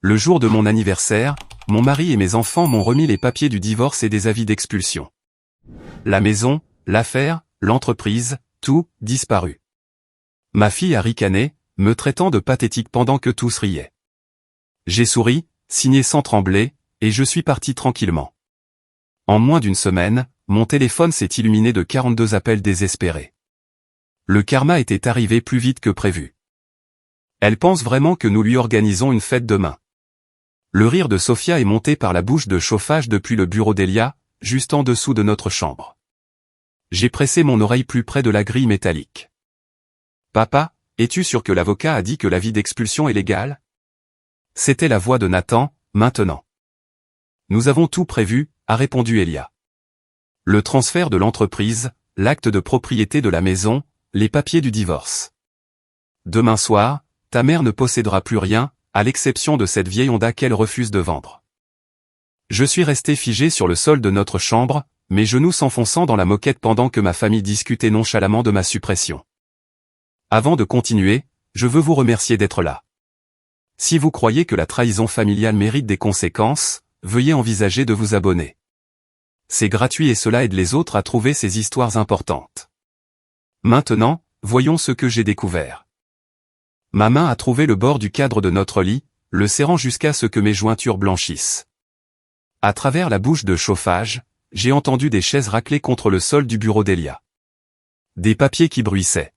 Le jour de mon anniversaire, mon mari et mes enfants m'ont remis les papiers du divorce et des avis d'expulsion. La maison, l'affaire, l'entreprise, tout, disparu. Ma fille a ricané, me traitant de pathétique pendant que tous riaient. J'ai souri, signé sans trembler, et je suis parti tranquillement. En moins d'une semaine, mon téléphone s'est illuminé de 42 appels désespérés. Le karma était arrivé plus vite que prévu. Elle pense vraiment que nous lui organisons une fête demain. Le rire de Sophia est monté par la bouche de chauffage depuis le bureau d'Elia, juste en dessous de notre chambre. J'ai pressé mon oreille plus près de la grille métallique. « Papa, es-tu sûr que l'avocat a dit que l'avis d'expulsion est légal ?» C'était la voix de Nathan, maintenant. « Nous avons tout prévu », a répondu Elia. « Le transfert de l'entreprise, l'acte de propriété de la maison, les papiers du divorce. Demain soir, ta mère ne possédera plus rien, à l'exception de cette vieille Honda qu'elle refuse de vendre. » Je suis resté figé sur le sol de notre chambre, mes genoux s'enfonçant dans la moquette pendant que ma famille discutait nonchalamment de ma suppression. Avant de continuer, je veux vous remercier d'être là. Si vous croyez que la trahison familiale mérite des conséquences, veuillez envisager de vous abonner. C'est gratuit et cela aide les autres à trouver ces histoires importantes. Maintenant, voyons ce que j'ai découvert. Ma main a trouvé le bord du cadre de notre lit, le serrant jusqu'à ce que mes jointures blanchissent. À travers la bouche de chauffage, j'ai entendu des chaises racler contre le sol du bureau d'Elia. Des papiers qui bruissaient.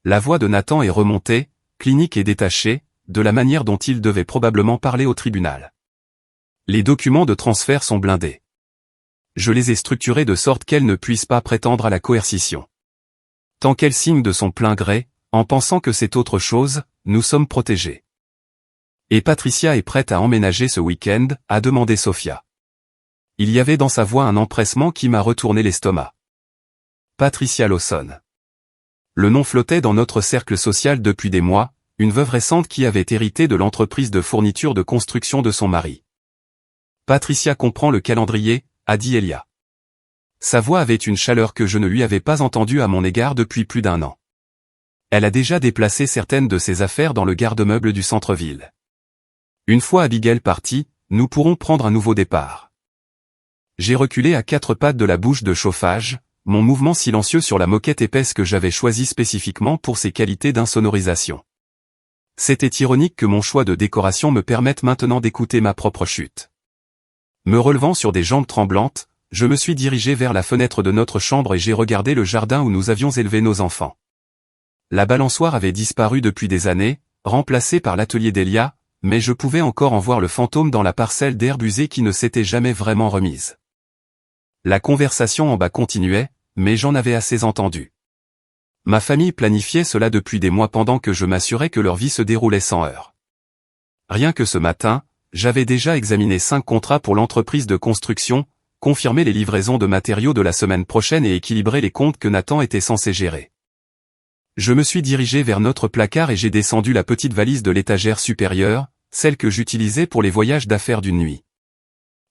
La voix de Nathan est remontée, clinique et détachée, de la manière dont il devait probablement parler au tribunal. Les documents de transfert sont blindés. Je les ai structurés de sorte qu'elle ne puisse pas prétendre à la coercition. Tant qu'elle signe de son plein gré, en pensant que c'est autre chose, nous sommes protégés. Et Patricia est prête à emménager ce week-end, a demandé Sophia. Il y avait dans sa voix un empressement qui m'a retourné l'estomac. Patricia Lawson. Le nom flottait dans notre cercle social depuis des mois, une veuve récente qui avait hérité de l'entreprise de fourniture de construction de son mari. Patricia comprend le calendrier, a dit Elia. Sa voix avait une chaleur que je ne lui avais pas entendue à mon égard depuis plus d'1 an. Elle a déjà déplacé certaines de ses affaires dans le garde-meuble du centre-ville. Une fois Abigail partie, nous pourrons prendre un nouveau départ. J'ai reculé à 4 pattes de la bouche de chauffage, mon mouvement silencieux sur la moquette épaisse que j'avais choisie spécifiquement pour ses qualités d'insonorisation. C'était ironique que mon choix de décoration me permette maintenant d'écouter ma propre chute. Me relevant sur des jambes tremblantes, je me suis dirigé vers la fenêtre de notre chambre et j'ai regardé le jardin où nous avions élevé nos enfants. La balançoire avait disparu depuis des années, remplacée par l'atelier d'Elia, mais je pouvais encore en voir le fantôme dans la parcelle d'herbe usée qui ne s'était jamais vraiment remise. La conversation en bas continuait, mais j'en avais assez entendu. Ma famille planifiait cela depuis des mois pendant que je m'assurais que leur vie se déroulait sans heurts. Rien que ce matin, j'avais déjà examiné 5 contrats pour l'entreprise de construction, confirmé les livraisons de matériaux de la semaine prochaine et équilibré les comptes que Nathan était censé gérer. Je me suis dirigé vers notre placard et j'ai descendu la petite valise de l'étagère supérieure, celle que j'utilisais pour les voyages d'affaires d'une nuit.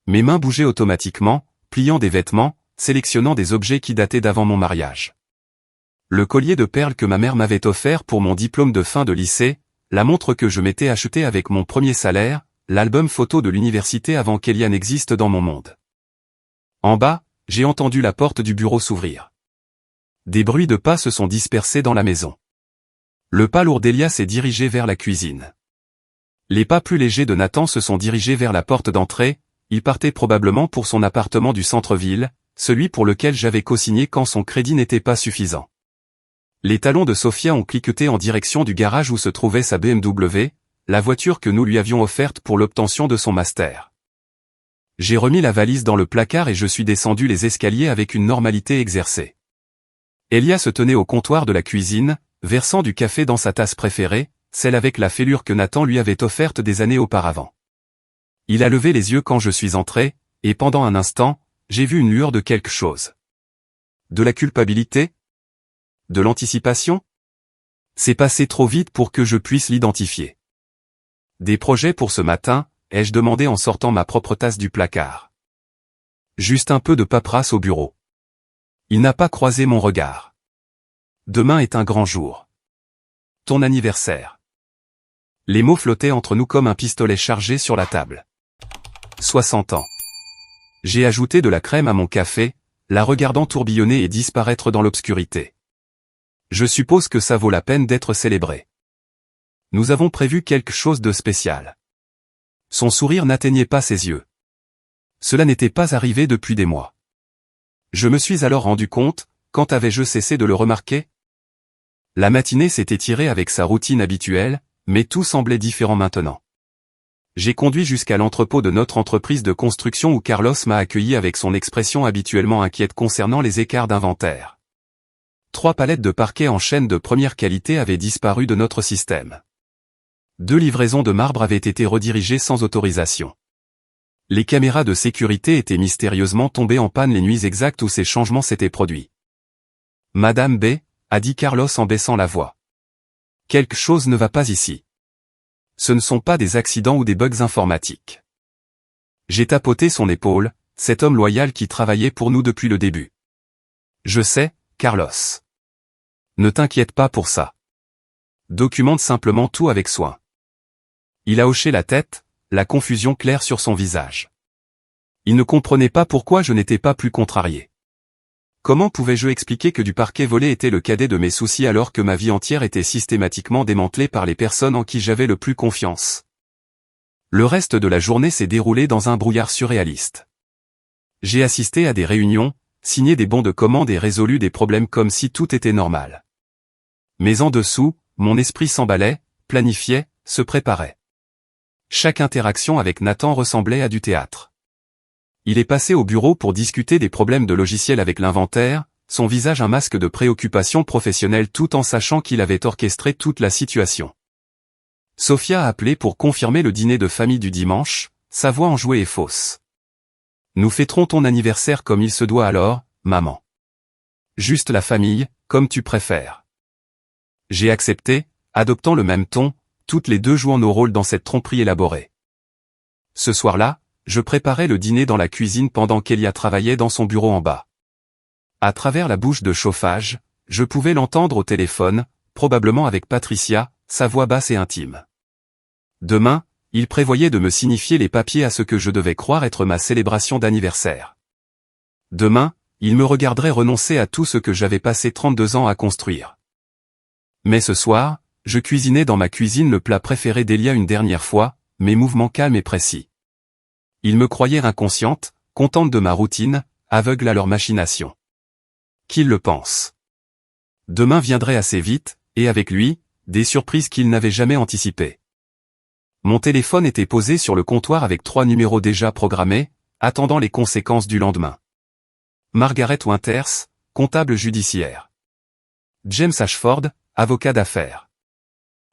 Mes mains bougeaient automatiquement, pliant des vêtements, sélectionnant des objets qui dataient d'avant mon mariage. Le collier de perles que ma mère m'avait offert pour mon diplôme de fin de lycée, la montre que je m'étais achetée avec mon premier salaire, l'album photo de l'université avant qu'Elia n'existe dans mon monde. En bas, j'ai entendu la porte du bureau s'ouvrir. Des bruits de pas se sont dispersés dans la maison. Le pas lourd d'Elia s'est dirigé vers la cuisine. Les pas plus légers de Nathan se sont dirigés vers la porte d'entrée, il partait probablement pour son appartement du centre-ville, celui pour lequel j'avais co-signé quand son crédit n'était pas suffisant. Les talons de Sophia ont cliqueté en direction du garage où se trouvait sa BMW, la voiture que nous lui avions offerte pour l'obtention de son master. J'ai remis la valise dans le placard et je suis descendu les escaliers avec une normalité exercée. Elia se tenait au comptoir de la cuisine, versant du café dans sa tasse préférée, celle avec la fêlure que Nathan lui avait offerte des années auparavant. Il a levé les yeux quand je suis entré, et pendant un instant, j'ai vu une lueur de quelque chose. De la culpabilité ? De l'anticipation ? C'est passé trop vite pour que je puisse l'identifier. Des projets pour ce matin, ai-je demandé en sortant ma propre tasse du placard. Juste un peu de paperasse au bureau. Il n'a pas croisé mon regard. Demain est un grand jour. Ton anniversaire. Les mots flottaient entre nous comme un pistolet chargé sur la table. 60 ans. J'ai ajouté de la crème à mon café, la regardant tourbillonner et disparaître dans l'obscurité. Je suppose que ça vaut la peine d'être célébré. Nous avons prévu quelque chose de spécial. Son sourire n'atteignait pas ses yeux. Cela n'était pas arrivé depuis des mois. Je me suis alors rendu compte, quand avais-je cessé de le remarquer? La matinée s'était tirée avec sa routine habituelle, mais tout semblait différent maintenant. J'ai conduit jusqu'à l'entrepôt de notre entreprise de construction où Carlos m'a accueilli avec son expression habituellement inquiète concernant les écarts d'inventaire. 3 palettes de parquet en chêne de première qualité avaient disparu de notre système. 2 livraisons de marbre avaient été redirigées sans autorisation. Les caméras de sécurité étaient mystérieusement tombées en panne les nuits exactes où ces changements s'étaient produits. Madame B, a dit Carlos en baissant la voix. Quelque chose ne va pas ici. Ce ne sont pas des accidents ou des bugs informatiques. J'ai tapoté son épaule, cet homme loyal qui travaillait pour nous depuis le début. Je sais, Carlos. Ne t'inquiète pas pour ça. Documente simplement tout avec soin. Il a hoché la tête, la confusion claire sur son visage. Il ne comprenait pas pourquoi je n'étais pas plus contrarié. Comment pouvais-je expliquer que du parquet volé était le cadet de mes soucis alors que ma vie entière était systématiquement démantelée par les personnes en qui j'avais le plus confiance? Le reste de la journée s'est déroulé dans un brouillard surréaliste. J'ai assisté à des réunions, signé des bons de commande et résolu des problèmes comme si tout était normal. Mais en dessous, mon esprit s'emballait, planifiait, se préparait. Chaque interaction avec Nathan ressemblait à du théâtre. Il est passé au bureau pour discuter des problèmes de logiciel avec l'inventaire, son visage un masque de préoccupation professionnelle tout en sachant qu'il avait orchestré toute la situation. Sophia a appelé pour confirmer le dîner de famille du dimanche, sa voix enjouée et fausse. Nous fêterons ton anniversaire comme il se doit alors, maman. Juste la famille, comme tu préfères. J'ai accepté, adoptant le même ton, toutes les deux jouant nos rôles dans cette tromperie élaborée. Ce soir-là, je préparais le dîner dans la cuisine pendant qu'Elia travaillait dans son bureau en bas. À travers la bouche de chauffage, je pouvais l'entendre au téléphone, probablement avec Patricia, sa voix basse et intime. Demain, il prévoyait de me signifier les papiers à ce que je devais croire être ma célébration d'anniversaire. Demain, il me regarderait renoncer à tout ce que j'avais passé 32 ans à construire. Mais ce soir, je cuisinais dans ma cuisine le plat préféré d'Elia une dernière fois, mes mouvements calmes et précis. Ils me croyaient inconsciente, contente de ma routine, aveugle à leur machination. Qu'ils le pensent. Demain viendrait assez vite, et avec lui, des surprises qu'ils n'avaient jamais anticipées. Mon téléphone était posé sur le comptoir avec 3 numéros déjà programmés, attendant les conséquences du lendemain. Margaret Winters, comptable judiciaire. James Ashford, avocat d'affaires.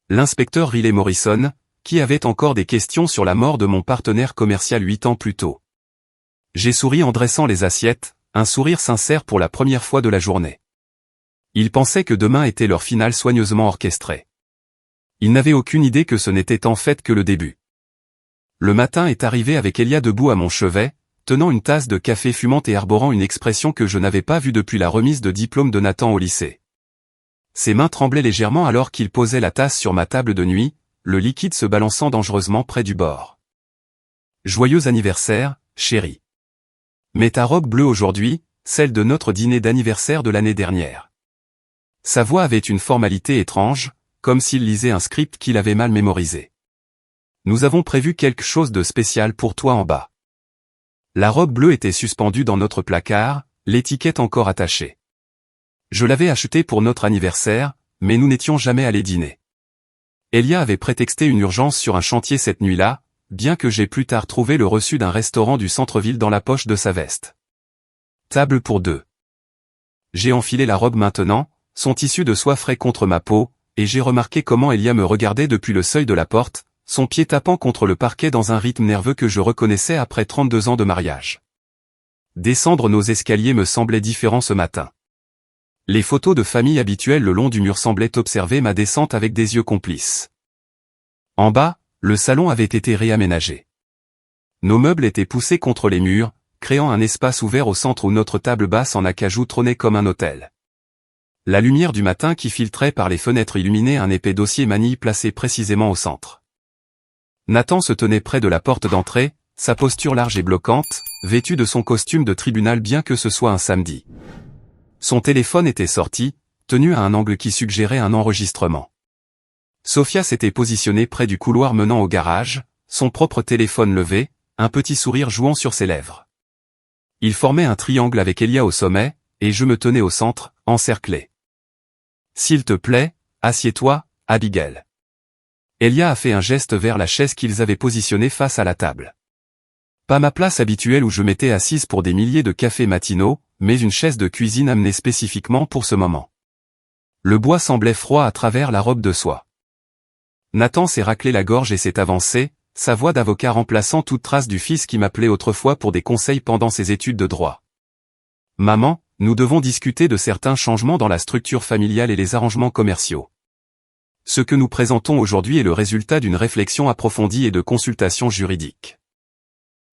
L'inspecteur Riley Morrison, qui avait encore des questions sur la mort de mon partenaire commercial 8 ans plus tôt. J'ai souri en dressant les assiettes, un sourire sincère pour la première fois de la journée. Ils pensaient que demain était leur finale soigneusement orchestrée. Ils n'avaient aucune idée que ce n'était en fait que le début. Le matin est arrivé avec Elia debout à mon chevet, tenant une tasse de café fumante et arborant une expression que je n'avais pas vue depuis la remise de diplôme de Nathan au lycée. Ses mains tremblaient légèrement alors qu'il posait la tasse sur ma table de nuit, le liquide se balançant dangereusement près du bord. Joyeux anniversaire, chérie. Mais ta robe bleue aujourd'hui, celle de notre dîner d'anniversaire de l'année dernière. Sa voix avait une formalité étrange, comme s'il lisait un script qu'il avait mal mémorisé. Nous avons prévu quelque chose de spécial pour toi en bas. La robe bleue était suspendue dans notre placard, l'étiquette encore attachée. Je l'avais achetée pour notre anniversaire, mais nous n'étions jamais allés dîner. Elia avait prétexté une urgence sur un chantier cette nuit-là, bien que j'ai plus tard trouvé le reçu d'un restaurant du centre-ville dans la poche de sa veste. Table pour 2. J'ai enfilé la robe maintenant, son tissu de soie frais contre ma peau, et j'ai remarqué comment Elia me regardait depuis le seuil de la porte, son pied tapant contre le parquet dans un rythme nerveux que je reconnaissais après 32 ans de mariage. Descendre nos escaliers me semblait différent ce matin. Les photos de famille habituelles le long du mur semblaient observer ma descente avec des yeux complices. En bas, le salon avait été réaménagé. Nos meubles étaient poussés contre les murs, créant un espace ouvert au centre où notre table basse en acajou trônait comme un autel. La lumière du matin qui filtrait par les fenêtres illuminait un épais dossier manille placé précisément au centre. Nathan se tenait près de la porte d'entrée, sa posture large et bloquante, vêtu de son costume de tribunal bien que ce soit un samedi. Son téléphone était sorti, tenu à un angle qui suggérait un enregistrement. Sophia s'était positionnée près du couloir menant au garage, son propre téléphone levé, un petit sourire jouant sur ses lèvres. Il formait un triangle avec Elia au sommet, et je me tenais au centre, encerclé. « S'il te plaît, assieds-toi, Abigail. » Elia a fait un geste vers la chaise qu'ils avaient positionnée face à la table. Pas ma place habituelle où je m'étais assise pour des milliers de cafés matinaux, mais une chaise de cuisine amenée spécifiquement pour ce moment. Le bois semblait froid à travers la robe de soie. Nathan s'est raclé la gorge et s'est avancé, sa voix d'avocat remplaçant toute trace du fils qui m'appelait autrefois pour des conseils pendant ses études de droit. « Maman, nous devons discuter de certains changements dans la structure familiale et les arrangements commerciaux. Ce que nous présentons aujourd'hui est le résultat d'une réflexion approfondie et de consultations juridiques. »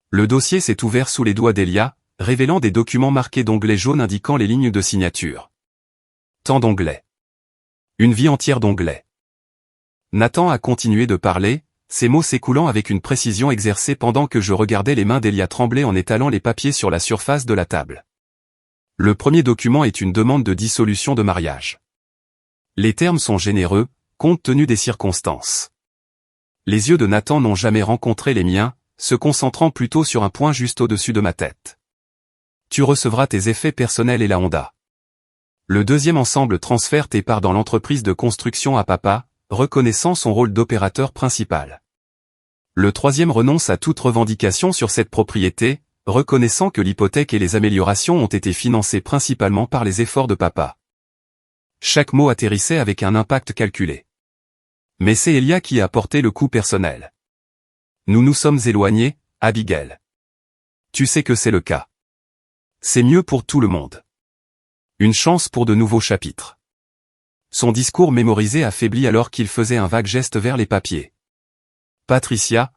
Le dossier s'est ouvert sous les doigts d'Elia, révélant des documents marqués d'onglets jaunes indiquant les lignes de signature. Tant d'onglets. Une vie entière d'onglets. Nathan a continué de parler, ses mots s'écoulant avec une précision exercée pendant que je regardais les mains d'Elia trembler en étalant les papiers sur la surface de la table. Le premier document est une demande de dissolution de mariage. Les termes sont généreux, compte tenu des circonstances. Les yeux de Nathan n'ont jamais rencontré les miens, se concentrant plutôt sur un point juste au-dessus de ma tête. Tu recevras tes effets personnels et la Honda. Le deuxième ensemble transfère tes parts dans l'entreprise de construction à papa, reconnaissant son rôle d'opérateur principal. Le troisième renonce à toute revendication sur cette propriété, reconnaissant que l'hypothèque et les améliorations ont été financées principalement par les efforts de papa. Chaque mot atterrissait avec un impact calculé. Mais c'est Elia qui a porté le coup personnel. Nous nous sommes éloignés, Abigail. Tu sais que c'est le cas. C'est mieux pour tout le monde. Une chance pour de nouveaux chapitres. Son discours mémorisé affaiblit alors qu'il faisait un vague geste vers les papiers. Patricia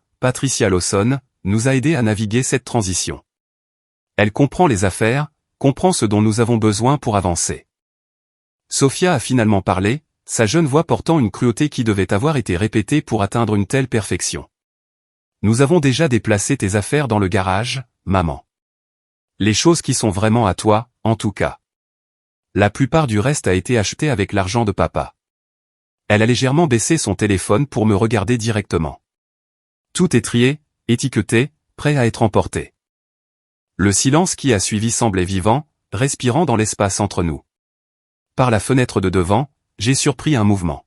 Lawson, nous a aidé à naviguer cette transition. Elle comprend les affaires, comprend ce dont nous avons besoin pour avancer. Sophia a finalement parlé, sa jeune voix portant une cruauté qui devait avoir été répétée pour atteindre une telle perfection. Nous avons déjà déplacé tes affaires dans le garage, maman. Les choses qui sont vraiment à toi, en tout cas. La plupart du reste a été acheté avec l'argent de papa. Elle a légèrement baissé son téléphone pour me regarder directement. Tout est trié, étiqueté, prêt à être emporté. Le silence qui a suivi semblait vivant, respirant dans l'espace entre nous. Par la fenêtre de devant, j'ai surpris un mouvement.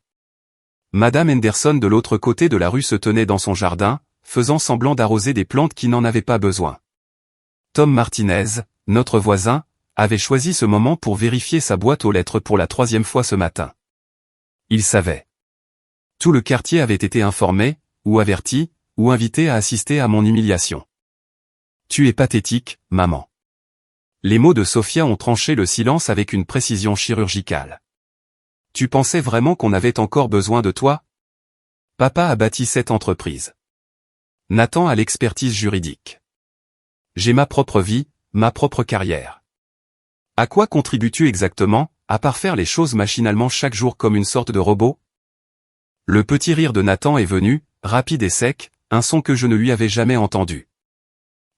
Madame Henderson de l'autre côté de la rue se tenait dans son jardin, faisant semblant d'arroser des plantes qui n'en avaient pas besoin. Tom Martinez, notre voisin, avait choisi ce moment pour vérifier sa boîte aux lettres pour la 3e fois ce matin. Il savait. Tout le quartier avait été informé, ou averti, ou invité à assister à mon humiliation. Tu es pathétique, maman. Les mots de Sophia ont tranché le silence avec une précision chirurgicale. Tu pensais vraiment qu'on avait encore besoin de toi? Papa a bâti cette entreprise. Nathan a l'expertise juridique. J'ai ma propre vie, ma propre carrière. À quoi contribues-tu exactement, à part faire les choses machinalement chaque jour comme une sorte de robot? Le petit rire de Nathan est venu, rapide et sec, un son que je ne lui avais jamais entendu.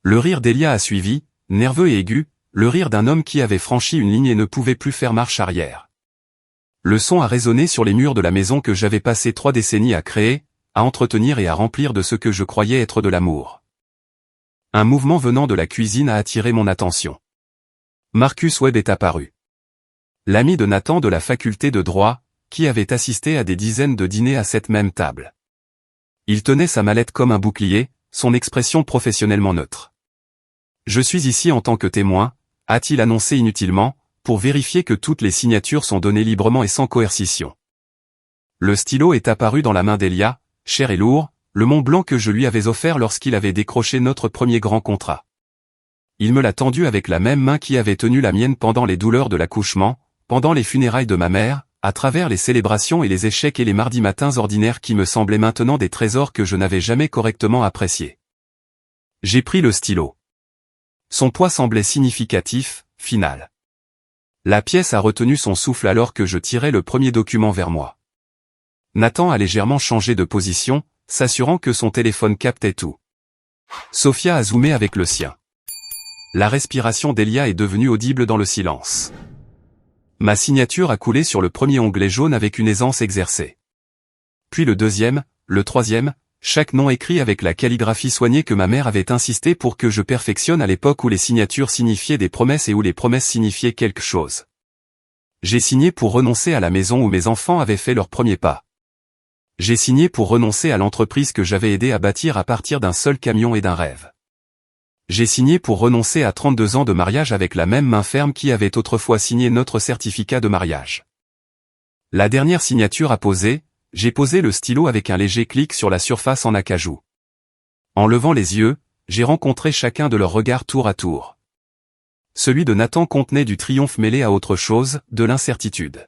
Le rire d'Elia a suivi, nerveux et aigu, le rire d'un homme qui avait franchi une ligne et ne pouvait plus faire marche arrière. Le son a résonné sur les murs de la maison que j'avais passé 3 décennies à créer, à entretenir et à remplir de ce que je croyais être de l'amour. Un mouvement venant de la cuisine a attiré mon attention. Marcus Webb est apparu. L'ami de Nathan de la faculté de droit, qui avait assisté à des dizaines de dîners à cette même table. Il tenait sa mallette comme un bouclier, son expression professionnellement neutre. Je suis ici en tant que témoin, a-t-il annoncé inutilement, pour vérifier que toutes les signatures sont données librement et sans coercition. Le stylo est apparu dans la main d'Elia, cher et lourd, le Mont Blanc que je lui avais offert lorsqu'il avait décroché notre premier grand contrat. Il me l'a tendu avec la même main qui avait tenu la mienne pendant les douleurs de l'accouchement, pendant les funérailles de ma mère, à travers les célébrations et les échecs et les mardis matins ordinaires qui me semblaient maintenant des trésors que je n'avais jamais correctement appréciés. J'ai pris le stylo. Son poids semblait significatif, final. La pièce a retenu son souffle alors que je tirais le premier document vers moi. Nathan a légèrement changé de position, s'assurant que son téléphone captait tout. Sophia a zoomé avec le sien. La respiration d'Elia est devenue audible dans le silence. Ma signature a coulé sur le premier onglet jaune avec une aisance exercée. Puis le deuxième, le troisième, chaque nom écrit avec la calligraphie soignée que ma mère avait insisté pour que je perfectionne à l'époque où les signatures signifiaient des promesses et où les promesses signifiaient quelque chose. J'ai signé pour renoncer à la maison où mes enfants avaient fait leur premier pas. J'ai signé pour renoncer à l'entreprise que j'avais aidé à bâtir à partir d'un seul camion et d'un rêve. J'ai signé pour renoncer à 32 ans de mariage avec la même main ferme qui avait autrefois signé notre certificat de mariage. La dernière signature apposée, j'ai posé le stylo avec un léger clic sur la surface en acajou. En levant les yeux, j'ai rencontré chacun de leurs regards tour à tour. Celui de Nathan contenait du triomphe mêlé à autre chose, de l'incertitude.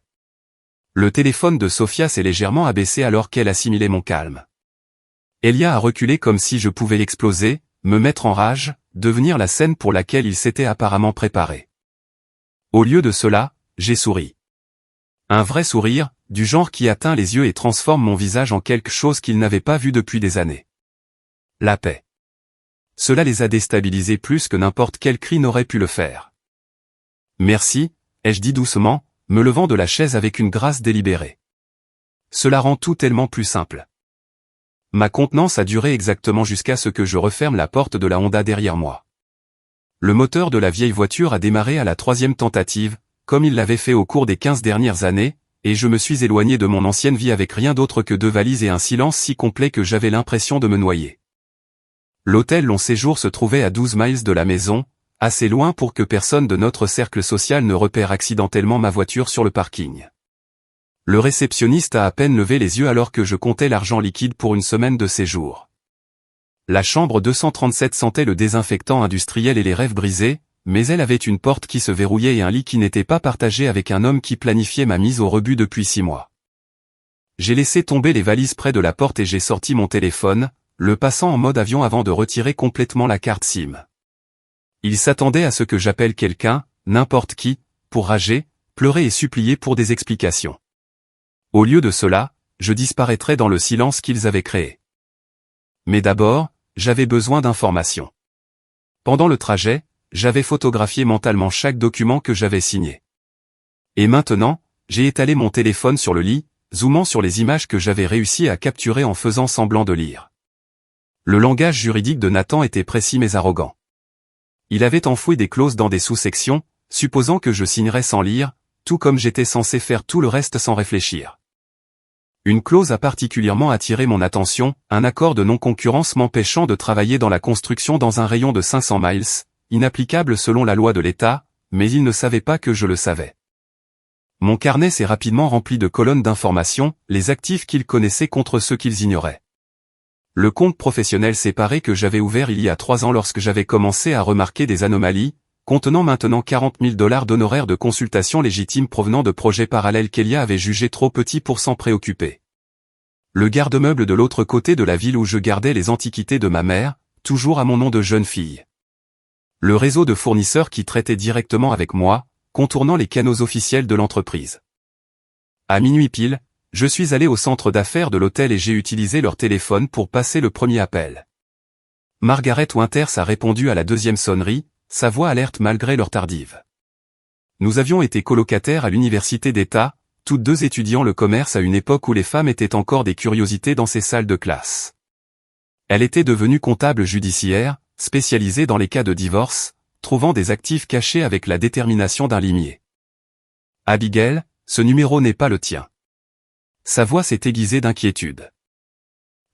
Le téléphone de Sophia s'est légèrement abaissé alors qu'elle assimilait mon calme. Elia a reculé comme si je pouvais exploser, me mettre en rage, devenir la scène pour laquelle il s'était apparemment préparé. Au lieu de cela, j'ai souri. Un vrai sourire, du genre qui atteint les yeux et transforme mon visage en quelque chose qu'ils n'avaient pas vu depuis des années. La paix. Cela les a déstabilisés plus que n'importe quel cri n'aurait pu le faire. Merci, ai-je dit doucement, me levant de la chaise avec une grâce délibérée. Cela rend tout tellement plus simple. Ma contenance a duré exactement jusqu'à ce que je referme la porte de la Honda derrière moi. Le moteur de la vieille voiture a démarré à la 3e tentative, comme il l'avait fait au cours des 15 dernières années, et je me suis éloigné de mon ancienne vie avec rien d'autre que 2 valises et un silence si complet que j'avais l'impression de me noyer. L'hôtel Long Séjour se trouvait à 12 miles de la maison, assez loin pour que personne de notre cercle social ne repère accidentellement ma voiture sur le parking. Le réceptionniste a à peine levé les yeux alors que je comptais l'argent liquide pour une semaine de séjour. La chambre 237 sentait le désinfectant industriel et les rêves brisés, mais elle avait une porte qui se verrouillait et un lit qui n'était pas partagé avec un homme qui planifiait ma mise au rebut depuis 6 mois. J'ai laissé tomber les valises près de la porte et j'ai sorti mon téléphone, le passant en mode avion avant de retirer complètement la carte SIM. Il s'attendait à ce que j'appelle quelqu'un, n'importe qui, pour rager, pleurer et supplier pour des explications. Au lieu de cela, je disparaîtrais dans le silence qu'ils avaient créé. Mais d'abord, j'avais besoin d'informations. Pendant le trajet, j'avais photographié mentalement chaque document que j'avais signé. Et maintenant, j'ai étalé mon téléphone sur le lit, zoomant sur les images que j'avais réussi à capturer en faisant semblant de lire. Le langage juridique de Nathan était précis mais arrogant. Il avait enfoui des clauses dans des sous-sections, supposant que je signerais sans lire, tout comme j'étais censé faire tout le reste sans réfléchir. Une clause a particulièrement attiré mon attention, un accord de non-concurrence m'empêchant de travailler dans la construction dans un rayon de 500 miles, inapplicable selon la loi de l'État, mais il ne savait pas que je le savais. Mon carnet s'est rapidement rempli de colonnes d'informations, les actifs qu'ils connaissaient contre ceux qu'ils ignoraient. Le compte professionnel séparé que j'avais ouvert il y a 3 ans lorsque j'avais commencé à remarquer des anomalies, contenant maintenant $40 000 d'honoraires de consultation légitimes provenant de projets parallèles qu'Elia avait jugés trop petits pour s'en préoccuper. Le garde-meuble de l'autre côté de la ville où je gardais les antiquités de ma mère, toujours à mon nom de jeune fille. Le réseau de fournisseurs qui traitait directement avec moi, contournant les canaux officiels de l'entreprise. À minuit pile, je suis allé au centre d'affaires de l'hôtel et j'ai utilisé leur téléphone pour passer le premier appel. Margaret Winters a répondu à la 2e sonnerie, sa voix alerte malgré l'heure tardive. Nous avions été colocataires à l'université d'État, toutes 2 étudiant le commerce à une époque où les femmes étaient encore des curiosités dans ces salles de classe. Elle était devenue comptable judiciaire, spécialisée dans les cas de divorce, trouvant des actifs cachés avec la détermination d'un limier. Abigail, ce numéro n'est pas le tien. Sa voix s'est aiguisée d'inquiétude.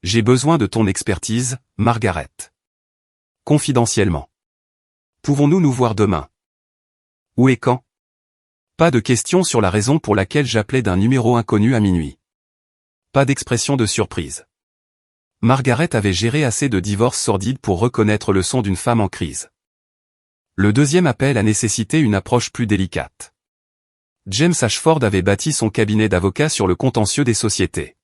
J'ai besoin de ton expertise, Margaret. Confidentiellement. Pouvons-nous nous voir demain? Où et quand? Pas de questions sur la raison pour laquelle j'appelais d'un numéro inconnu à minuit. Pas d'expression de surprise. Margaret avait géré assez de divorces sordides pour reconnaître le son d'une femme en crise. Le 2e appel a nécessité une approche plus délicate. James Ashford avait bâti son cabinet d'avocats sur le contentieux des sociétés.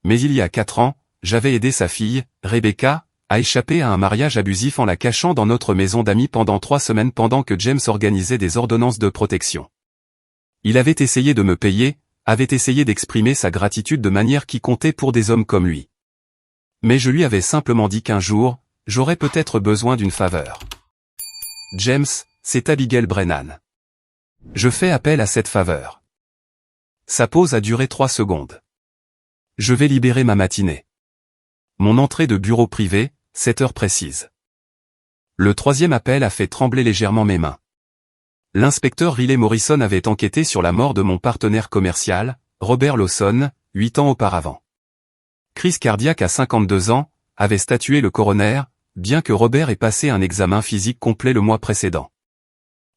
Mais il y a 4 ans, j'avais aidé sa fille, Rebecca, à échapper à un mariage abusif en la cachant dans notre maison d'amis pendant 3 semaines pendant que James organisait des ordonnances de protection. Il avait essayé de me payer, avait essayé d'exprimer sa gratitude de manière qui comptait pour des hommes comme lui. Mais je lui avais simplement dit qu'un jour, j'aurais peut-être besoin d'une faveur. James, c'est Abigail Brennan. Je fais appel à cette faveur. Sa pause a duré 3 secondes. Je vais libérer ma matinée. Mon entrée de bureau privé, 7 heures précises. Le 3e appel a fait trembler légèrement mes mains. L'inspecteur Riley Morrison avait enquêté sur la mort de mon partenaire commercial, Robert Lawson, 8 ans auparavant. Crise cardiaque à 52 ans, avait statué le coroner, bien que Robert ait passé un examen physique complet le mois précédent.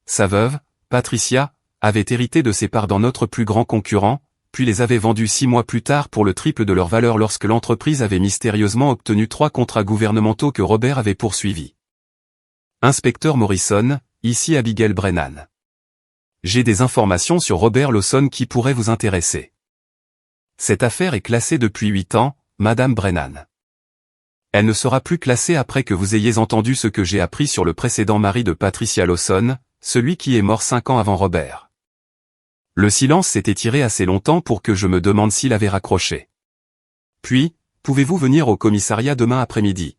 Sa veuve, Patricia, avait hérité de ses parts dans notre plus grand concurrent, puis les avait vendues 6 mois plus tard pour le triple de leur valeur lorsque l'entreprise avait mystérieusement obtenu 3 contrats gouvernementaux que Robert avait poursuivis. Inspecteur Morrison, ici Abigail Brennan. J'ai des informations sur Robert Lawson qui pourraient vous intéresser. Cette affaire est classée depuis 8 ans, Madame Brennan. Elle ne sera plus classée après que vous ayez entendu ce que j'ai appris sur le précédent mari de Patricia Lawson, celui qui est mort 5 ans avant Robert. Le silence s'est étiré assez longtemps pour que je me demande s'il avait raccroché. Puis, pouvez-vous venir au commissariat demain après-midi?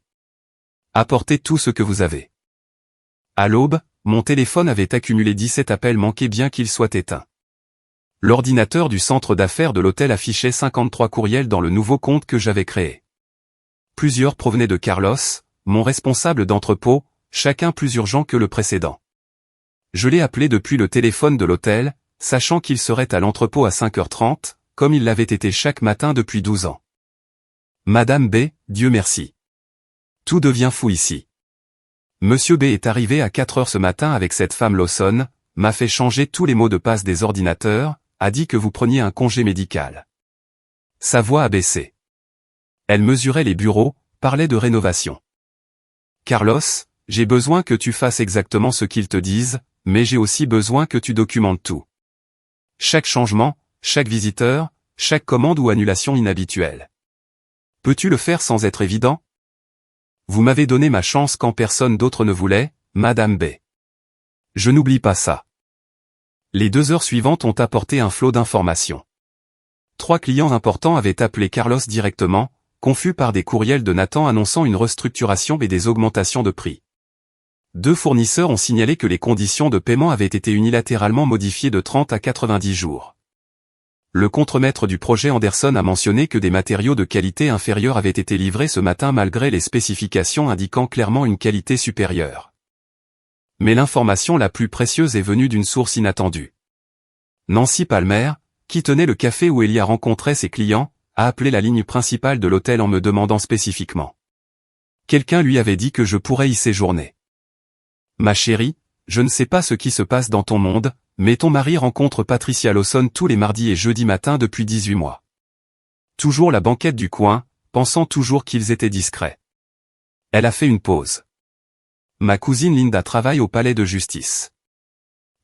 Apportez tout ce que vous avez. À l'aube, mon téléphone avait accumulé 17 appels manqués bien qu'il soit éteint. L'ordinateur du centre d'affaires de l'hôtel affichait 53 courriels dans le nouveau compte que j'avais créé. Plusieurs provenaient de Carlos, mon responsable d'entrepôt, chacun plus urgent que le précédent. Je l'ai appelé depuis le téléphone de l'hôtel, sachant qu'il serait à l'entrepôt à 5h30, comme il l'avait été chaque matin depuis 12 ans. Madame B, Dieu merci. Tout devient fou ici. Monsieur B est arrivé à 4 heures ce matin avec cette femme Lawson, m'a fait changer tous les mots de passe des ordinateurs, a dit que vous preniez un congé médical. Sa voix a baissé. Elle mesurait les bureaux, parlait de rénovation. Carlos, j'ai besoin que tu fasses exactement ce qu'ils te disent, mais j'ai aussi besoin que tu documentes tout. Chaque changement, chaque visiteur, chaque commande ou annulation inhabituelle. Peux-tu le faire sans être évident? Vous m'avez donné ma chance quand personne d'autre ne voulait, Madame B. Je n'oublie pas ça. Les 2 heures suivantes ont apporté un flot d'informations. 3 clients importants avaient appelé Carlos directement, confus par des courriels de Nathan annonçant une restructuration et des augmentations de prix. 2 fournisseurs ont signalé que les conditions de paiement avaient été unilatéralement modifiées de 30 à 90 jours. Le contremaître du projet Anderson a mentionné que des matériaux de qualité inférieure avaient été livrés ce matin malgré les spécifications indiquant clairement une qualité supérieure. Mais l'information la plus précieuse est venue d'une source inattendue. Nancy Palmer, qui tenait le café où Elia rencontrait ses clients, a appelé la ligne principale de l'hôtel en me demandant spécifiquement. Quelqu'un lui avait dit que je pourrais y séjourner. Ma chérie, je ne sais pas ce qui se passe dans ton monde, mais ton mari rencontre Patricia Lawson tous les mardis et jeudis matins depuis 18 mois. Toujours la banquette du coin, pensant toujours qu'ils étaient discrets. Elle a fait une pause. Ma cousine Linda travaille au palais de justice.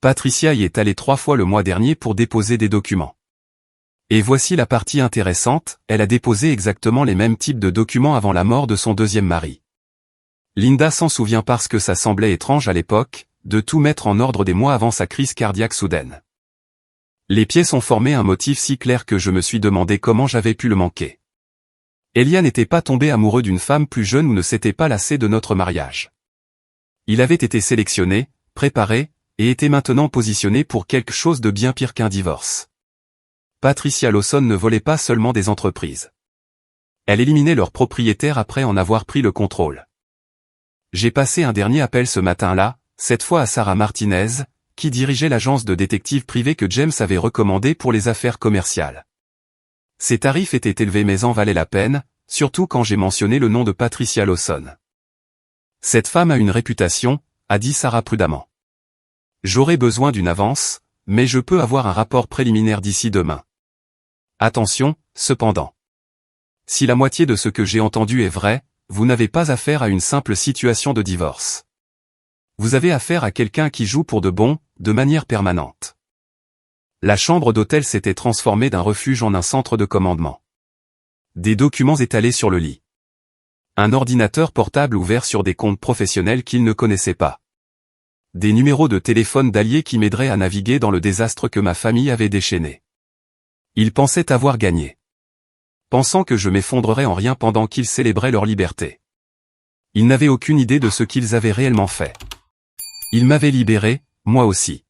Patricia y est allée 3 fois le mois dernier pour déposer des documents. Et voici la partie intéressante, elle a déposé exactement les mêmes types de documents avant la mort de son 2e mari. Linda s'en souvient parce que ça semblait étrange à l'époque, de tout mettre en ordre des mois avant sa crise cardiaque soudaine. Les pièces ont formé un motif si clair que je me suis demandé comment j'avais pu le manquer. Elia n'était pas tombé amoureux d'une femme plus jeune ou ne s'était pas lassé de notre mariage. Il avait été sélectionné, préparé, et était maintenant positionné pour quelque chose de bien pire qu'un divorce. Patricia Lawson ne volait pas seulement des entreprises. Elle éliminait leurs propriétaires après en avoir pris le contrôle. J'ai passé un dernier appel ce matin-là, cette fois à Sarah Martinez, qui dirigeait l'agence de détectives privée que James avait recommandée pour les affaires commerciales. Ses tarifs étaient élevés mais en valaient la peine, surtout quand j'ai mentionné le nom de Patricia Lawson. Cette femme a une réputation, a dit Sarah prudemment. J'aurai besoin d'une avance, mais je peux avoir un rapport préliminaire d'ici demain. Attention, cependant. Si la moitié de ce que j'ai entendu est vrai, vous n'avez pas affaire à une simple situation de divorce. Vous avez affaire à quelqu'un qui joue pour de bon, de manière permanente. La chambre d'hôtel s'était transformée d'un refuge en un centre de commandement. Des documents étalés sur le lit. Un ordinateur portable ouvert sur des comptes professionnels qu'il ne connaissait pas. Des numéros de téléphone d'alliés qui m'aideraient à naviguer dans le désastre que ma famille avait déchaîné. Il pensait avoir gagné. pensant que je m'effondrerais en rien pendant qu'ils célébraient leur liberté. Ils n'avaient aucune idée de ce qu'ils avaient réellement fait. Ils m'avaient libéré, moi aussi.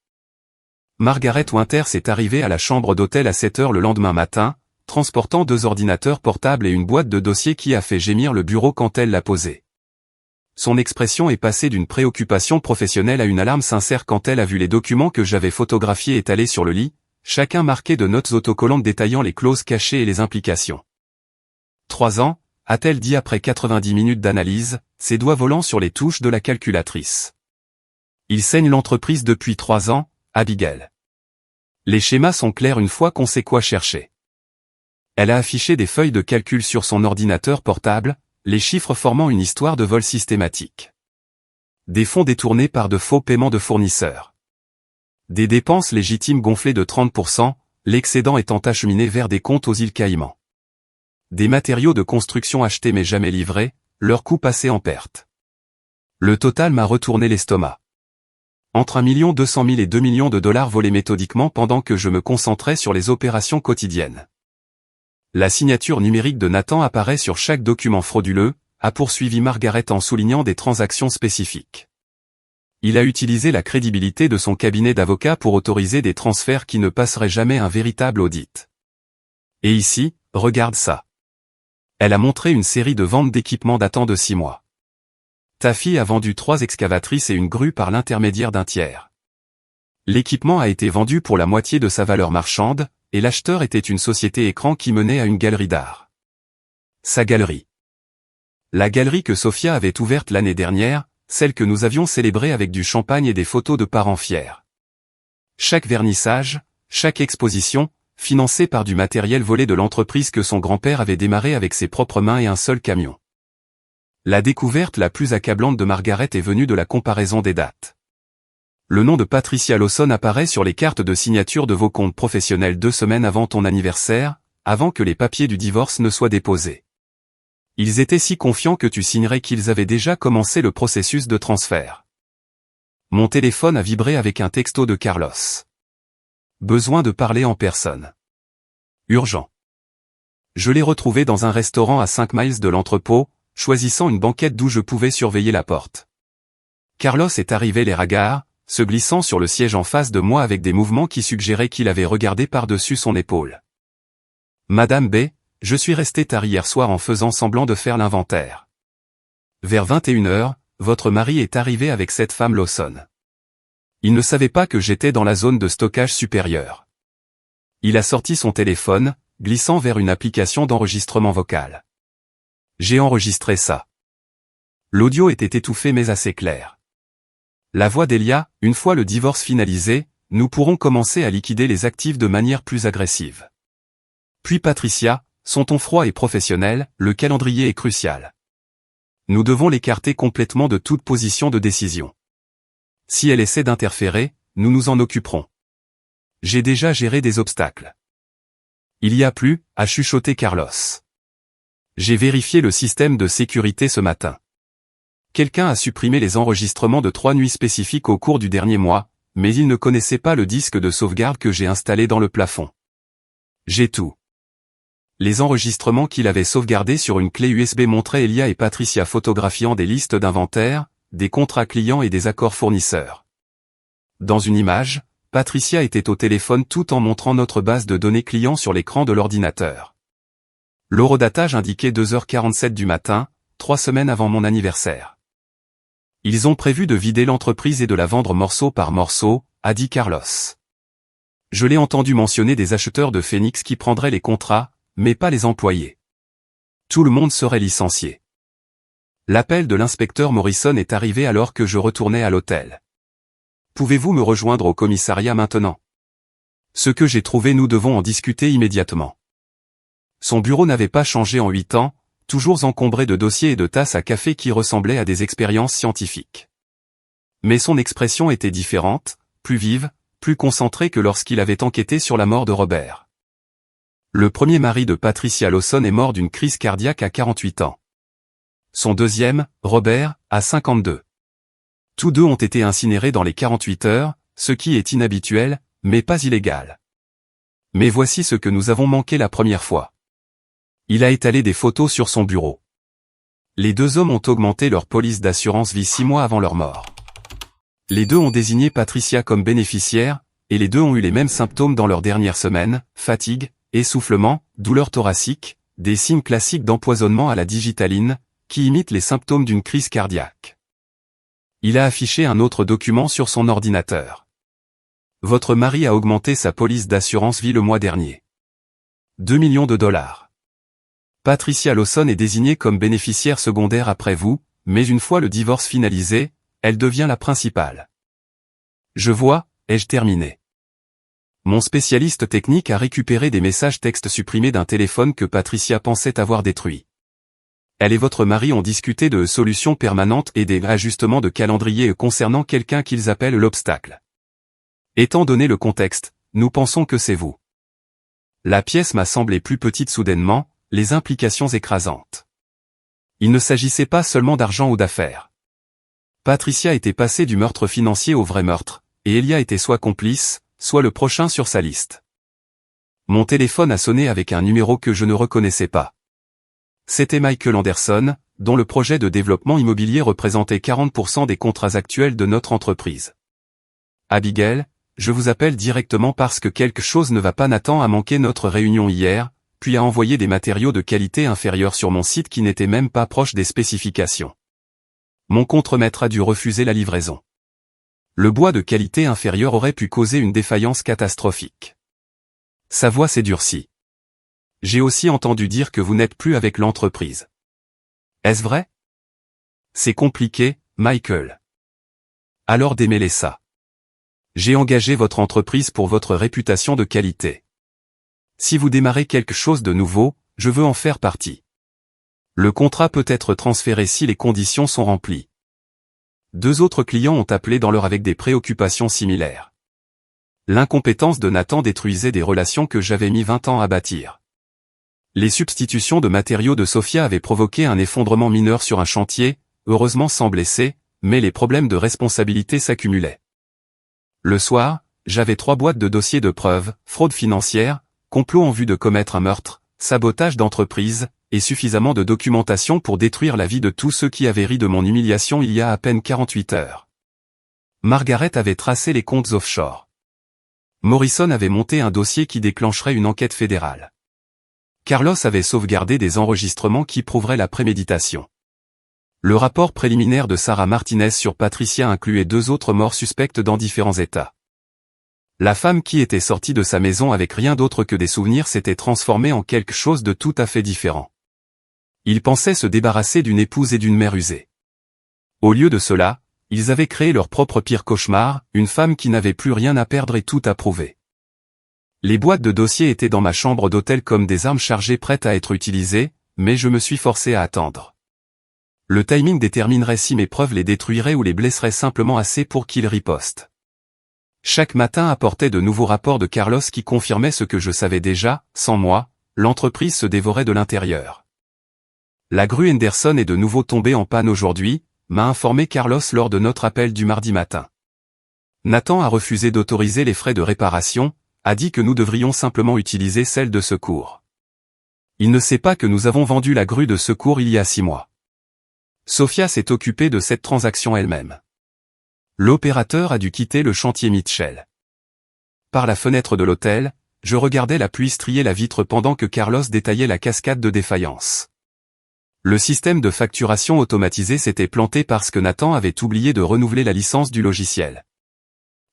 Margaret Winters est arrivée à la chambre d'hôtel à 7 heures le lendemain matin, transportant 2 ordinateurs portables et une boîte de dossiers qui a fait gémir le bureau quand elle l'a posé. Son expression est passée d'une préoccupation professionnelle à une alarme sincère quand elle a vu les documents que j'avais photographiés étalés sur le lit, chacun marqué de notes autocollantes détaillant les clauses cachées et les implications. 3 ans, a-t-elle dit après 90 minutes d'analyse, ses doigts volant sur les touches de la calculatrice. Il saigne l'entreprise depuis 3 ans, Abigail. Les schémas sont clairs une fois qu'on sait quoi chercher. Elle a affiché des feuilles de calcul sur son ordinateur portable, les chiffres formant une histoire de vol systématique. Des fonds détournés par de faux paiements de fournisseurs. Des dépenses légitimes gonflées de 30%, l'excédent étant acheminé vers des comptes aux îles Caïmans. Des matériaux de construction achetés mais jamais livrés, leur coût passé en perte. Le total m'a retourné l'estomac. Entre 1 200 000 et 2 millions de dollars volés méthodiquement pendant que je me concentrais sur les opérations quotidiennes. La signature numérique de Nathan apparaît sur chaque document frauduleux, a poursuivi Margaret en soulignant des transactions spécifiques. Il a utilisé la crédibilité de son cabinet d'avocats pour autoriser des transferts qui ne passeraient jamais un véritable audit. Et ici, regarde ça. Elle a montré une série de ventes d'équipements datant de 6 mois. Ta fille a vendu 3 excavatrices et une grue par l'intermédiaire d'un tiers. L'équipement a été vendu pour la moitié de sa valeur marchande, et l'acheteur était une société écran qui menait à une galerie d'art. Sa galerie. La galerie que Sophia avait ouverte l'année dernière, celle que nous avions célébrée avec du champagne et des photos de parents fiers. Chaque vernissage, chaque exposition, financée par du matériel volé de l'entreprise que son grand-père avait démarré avec ses propres mains et un seul camion. La découverte la plus accablante de Margaret est venue de la comparaison des dates. Le nom de Patricia Lawson apparaît sur les cartes de signature de vos comptes professionnels 2 semaines avant ton anniversaire, avant que les papiers du divorce ne soient déposés. Ils étaient si confiants que tu signerais qu'ils avaient déjà commencé le processus de transfert. Mon téléphone a vibré avec un texto de Carlos. Besoin de parler en personne. Urgent. Je l'ai retrouvé dans un restaurant à 5 miles de l'entrepôt, choisissant une banquette d'où je pouvais surveiller la porte. Carlos est arrivé les ragards, se glissant sur le siège en face de moi avec des mouvements qui suggéraient qu'il avait regardé par-dessus son épaule. Madame B, je suis resté tard hier soir en faisant semblant de faire l'inventaire. Vers 21 heures, votre mari est arrivé avec cette femme Lawson. Il ne savait pas que j'étais dans la zone de stockage supérieure. Il a sorti son téléphone, glissant vers une application d'enregistrement vocal. J'ai enregistré ça. L'audio était étouffé mais assez clair. La voix d'Elia, une fois le divorce finalisé, nous pourrons commencer à liquider les actifs de manière plus agressive. Puis Patricia, son ton froid et professionnel, le calendrier est crucial. Nous devons l'écarter complètement de toute position de décision. Si elle essaie d'interférer, nous nous en occuperons. J'ai déjà géré des obstacles. Il y a plus, a chuchoté Carlos. J'ai vérifié le système de sécurité ce matin. Quelqu'un a supprimé les enregistrements de 3 nuits spécifiques au cours du dernier mois, mais il ne connaissait pas le disque de sauvegarde que j'ai installé dans le plafond. J'ai tout. Les enregistrements qu'il avait sauvegardés sur une clé USB montraient Elia et Patricia photographiant des listes d'inventaire, des contrats clients et des accords fournisseurs. Dans une image, Patricia était au téléphone tout en montrant notre base de données clients sur l'écran de l'ordinateur. L'horodatage indiquait 2h47 du matin, 3 semaines avant mon anniversaire. Ils ont prévu de vider l'entreprise et de la vendre morceau par morceau, a dit Carlos. Je l'ai entendu mentionner des acheteurs de Phoenix qui prendraient les contrats, mais pas les employés. Tout le monde serait licencié. L'appel de l'inspecteur Morrison est arrivé alors que je retournais à l'hôtel. Pouvez-vous me rejoindre au commissariat maintenant? Ce que j'ai trouvé, nous devons en discuter immédiatement. Son bureau n'avait pas changé en 8 ans, toujours encombré de dossiers et de tasses à café qui ressemblaient à des expériences scientifiques. Mais son expression était différente, plus vive, plus concentrée que lorsqu'il avait enquêté sur la mort de Robert. Le premier mari de Patricia Lawson est mort d'une crise cardiaque à 48 ans. Son deuxième, Robert, a 52. Tous deux ont été incinérés dans les 48 heures, ce qui est inhabituel, mais pas illégal. Mais voici ce que nous avons manqué la première fois. Il a étalé des photos sur son bureau. Les deux hommes ont augmenté leur police d'assurance vie 6 mois avant leur mort. Les deux ont désigné Patricia comme bénéficiaire, et les deux ont eu les mêmes symptômes dans leurs dernières semaines, fatigue, essoufflement, douleur thoracique, des signes classiques d'empoisonnement à la digitaline, qui imitent les symptômes d'une crise cardiaque. Il a affiché un autre document sur son ordinateur. Votre mari a augmenté sa police d'assurance vie le mois dernier. 2 millions de dollars. Patricia Lawson est désignée comme bénéficiaire secondaire après vous, mais une fois le divorce finalisé, elle devient la principale. Je vois, ai-je terminé. Mon spécialiste technique a récupéré des messages textes supprimés d'un téléphone que Patricia pensait avoir détruit. Elle et votre mari ont discuté de solutions permanentes et des ajustements de calendrier concernant quelqu'un qu'ils appellent l'obstacle. Étant donné le contexte, nous pensons que c'est vous. La pièce m'a semblé plus petite soudainement, les implications écrasantes. Il ne s'agissait pas seulement d'argent ou d'affaires. Patricia était passée du meurtre financier au vrai meurtre, et Elia était soit complice, soit le prochain sur sa liste. Mon téléphone a sonné avec un numéro que je ne reconnaissais pas. C'était Michael Anderson, dont le projet de développement immobilier représentait 40% des contrats actuels de notre entreprise. Abigail, je vous appelle directement parce que quelque chose ne va pas. Nathan a manqué notre réunion hier, puis a envoyé des matériaux de qualité inférieure sur mon site qui n'étaient même pas proches des spécifications. Mon contremaître a dû refuser la livraison. Le bois de qualité inférieure aurait pu causer une défaillance catastrophique. Sa voix s'est durcie. J'ai aussi entendu dire que vous n'êtes plus avec l'entreprise. Est-ce vrai? C'est compliqué, Michael. Alors démêlez ça. J'ai engagé votre entreprise pour votre réputation de qualité. Si vous démarrez quelque chose de nouveau, je veux en faire partie. Le contrat peut être transféré si les conditions sont remplies. 2 autres clients ont appelé dans l'heure avec des préoccupations similaires. L'incompétence de Nathan détruisait des relations que j'avais mis 20 ans à bâtir. Les substitutions de matériaux de Sophia avaient provoqué un effondrement mineur sur un chantier, heureusement sans blessés, mais les problèmes de responsabilité s'accumulaient. Le soir, j'avais 3 boîtes de dossiers de preuves, fraude financière, complot en vue de commettre un meurtre, sabotage d'entreprise, et suffisamment de documentation pour détruire la vie de tous ceux qui avaient ri de mon humiliation il y a à peine 48 heures. Margaret avait tracé les comptes offshore. Morrison avait monté un dossier qui déclencherait une enquête fédérale. Carlos avait sauvegardé des enregistrements qui prouveraient la préméditation. Le rapport préliminaire de Sarah Martinez sur Patricia incluait 2 autres morts suspectes dans différents états. La femme qui était sortie de sa maison avec rien d'autre que des souvenirs s'était transformée en quelque chose de tout à fait différent. Ils pensaient se débarrasser d'une épouse et d'une mère usée. Au lieu de cela, ils avaient créé leur propre pire cauchemar, une femme qui n'avait plus rien à perdre et tout à prouver. Les boîtes de dossiers étaient dans ma chambre d'hôtel comme des armes chargées prêtes à être utilisées, mais je me suis forcé à attendre. Le timing déterminerait si mes preuves les détruiraient ou les blesseraient simplement assez pour qu'ils ripostent. Chaque matin apportait de nouveaux rapports de Carlos qui confirmaient ce que je savais déjà, sans moi, l'entreprise se dévorait de l'intérieur. La grue Henderson est de nouveau tombée en panne aujourd'hui, m'a informé Carlos lors de notre appel du mardi matin. Nathan a refusé d'autoriser les frais de réparation, a dit que nous devrions simplement utiliser celle de secours. Il ne sait pas que nous avons vendu la grue de secours il y a 6 mois. Sophia s'est occupée de cette transaction elle-même. L'opérateur a dû quitter le chantier Mitchell. Par la fenêtre de l'hôtel, je regardais la pluie strier la vitre pendant que Carlos détaillait la cascade de défaillances. Le système de facturation automatisé s'était planté parce que Nathan avait oublié de renouveler la licence du logiciel.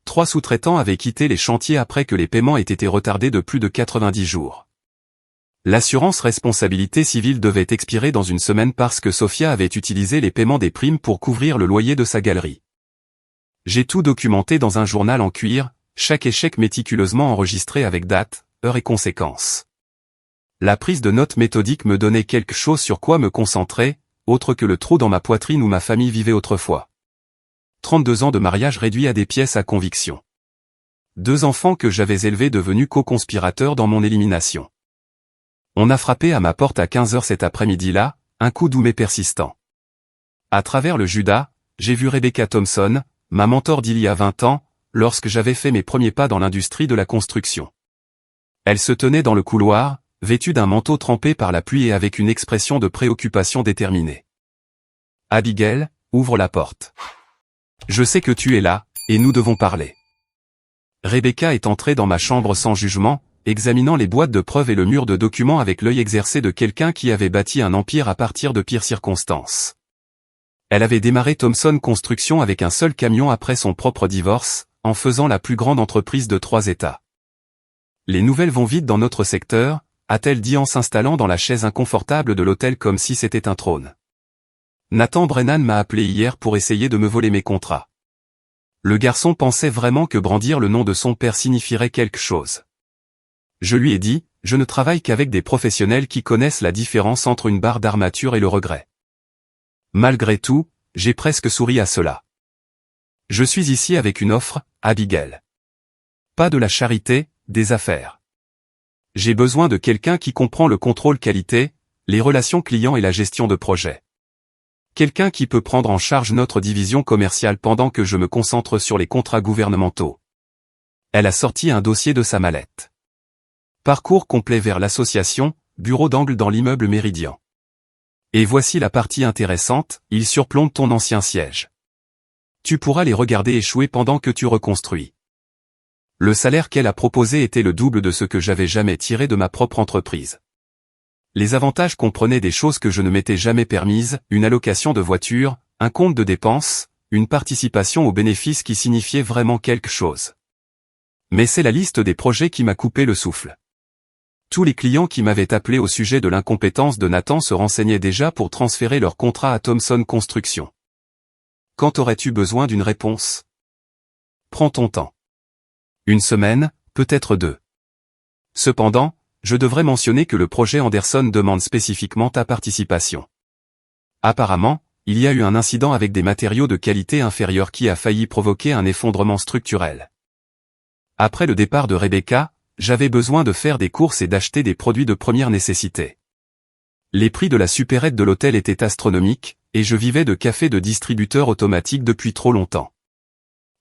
3 sous-traitants avaient quitté les chantiers après que les paiements aient été retardés de plus de 90 jours. L'assurance responsabilité civile devait expirer dans 1 semaine parce que Sophia avait utilisé les paiements des primes pour couvrir le loyer de sa galerie. J'ai tout documenté dans un journal en cuir, chaque échec méticuleusement enregistré avec date, heure et conséquences. La prise de notes méthodique me donnait quelque chose sur quoi me concentrer, autre que le trou dans ma poitrine où ma famille vivait autrefois. 32 ans de mariage réduit à des pièces à conviction. 2 enfants que j'avais élevés devenus co-conspirateurs dans mon élimination. On a frappé à ma porte à 15 heures cet après-midi-là, un coup doux mais persistant. À travers le Judas, j'ai vu Rebecca Thompson, ma mentor d'il y a 20 ans, lorsque j'avais fait mes premiers pas dans l'industrie de la construction. Elle se tenait dans le couloir, vêtue d'un manteau trempé par la pluie et avec une expression de préoccupation déterminée. « Abigail, ouvre la porte. Je sais que tu es là, et nous devons parler. » Rebecca est entrée dans ma chambre sans jugement, examinant les boîtes de preuves et le mur de documents avec l'œil exercé de quelqu'un qui avait bâti un empire à partir de pires circonstances. Elle avait démarré Thomson Construction avec un seul camion après son propre divorce, en faisant la plus grande entreprise de 3 États. Les nouvelles vont vite dans notre secteur, a-t-elle dit en s'installant dans la chaise inconfortable de l'hôtel comme si c'était un trône. Nathan Brennan m'a appelé hier pour essayer de me voler mes contrats. Le garçon pensait vraiment que brandir le nom de son père signifierait quelque chose. Je lui ai dit, je ne travaille qu'avec des professionnels qui connaissent la différence entre une barre d'armature et le regret. Malgré tout, j'ai presque souri à cela. Je suis ici avec une offre, Abigail. Pas de la charité, des affaires. J'ai besoin de quelqu'un qui comprend le contrôle qualité, les relations clients et la gestion de projet. Quelqu'un qui peut prendre en charge notre division commerciale pendant que je me concentre sur les contrats gouvernementaux. Elle a sorti un dossier de sa mallette. Parcours complet vers l'association, bureau d'angle dans l'immeuble Méridien. Et voici la partie intéressante, il surplombe ton ancien siège. Tu pourras les regarder échouer pendant que tu reconstruis. Le salaire qu'elle a proposé était le double de ce que j'avais jamais tiré de ma propre entreprise. Les avantages comprenaient des choses que je ne m'étais jamais permises, une allocation de voiture, un compte de dépenses, une participation aux bénéfices qui signifiait vraiment quelque chose. Mais c'est la liste des projets qui m'a coupé le souffle. Tous les clients qui m'avaient appelé au sujet de l'incompétence de Nathan se renseignaient déjà pour transférer leur contrat à Thomson Construction. Quand aurais-tu besoin d'une réponse? Prends ton temps. 1 semaine, peut-être 2. Cependant, je devrais mentionner que le projet Anderson demande spécifiquement ta participation. Apparemment, il y a eu un incident avec des matériaux de qualité inférieure qui a failli provoquer un effondrement structurel. Après le départ de Rebecca, j'avais besoin de faire des courses et d'acheter des produits de première nécessité. Les prix de la supérette de l'hôtel étaient astronomiques, et je vivais de café de distributeur automatique depuis trop longtemps.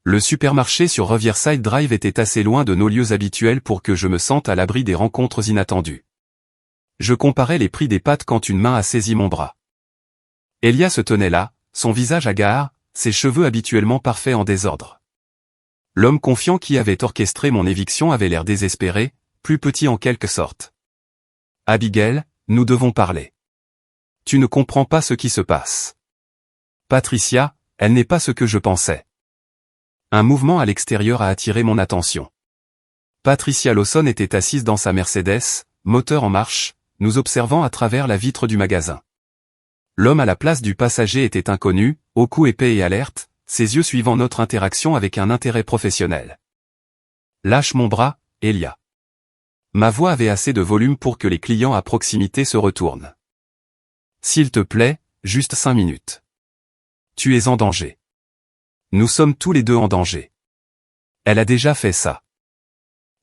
Le supermarché sur Riverside Drive était assez loin de nos lieux habituels pour que je me sente à l'abri des rencontres inattendues. Je comparais les prix des pâtes quand une main a saisi mon bras. Elia se tenait là, son visage hagard, ses cheveux habituellement parfaits en désordre. L'homme confiant qui avait orchestré mon éviction avait l'air désespéré, plus petit en quelque sorte. « Abigail, nous devons parler. Tu ne comprends pas ce qui se passe. » Patricia, elle n'est pas ce que je pensais. Un mouvement à l'extérieur a attiré mon attention. Patricia Lawson était assise dans sa Mercedes, moteur en marche, nous observant à travers la vitre du magasin. L'homme à la place du passager était inconnu, au cou épais et alerte, ses yeux suivant notre interaction avec un intérêt professionnel. « Lâche mon bras, Elia. » Ma voix avait assez de volume pour que les clients à proximité se retournent. « S'il te plaît, juste 5 minutes. Tu es en danger. » Nous sommes tous les deux en danger. Elle a déjà fait ça.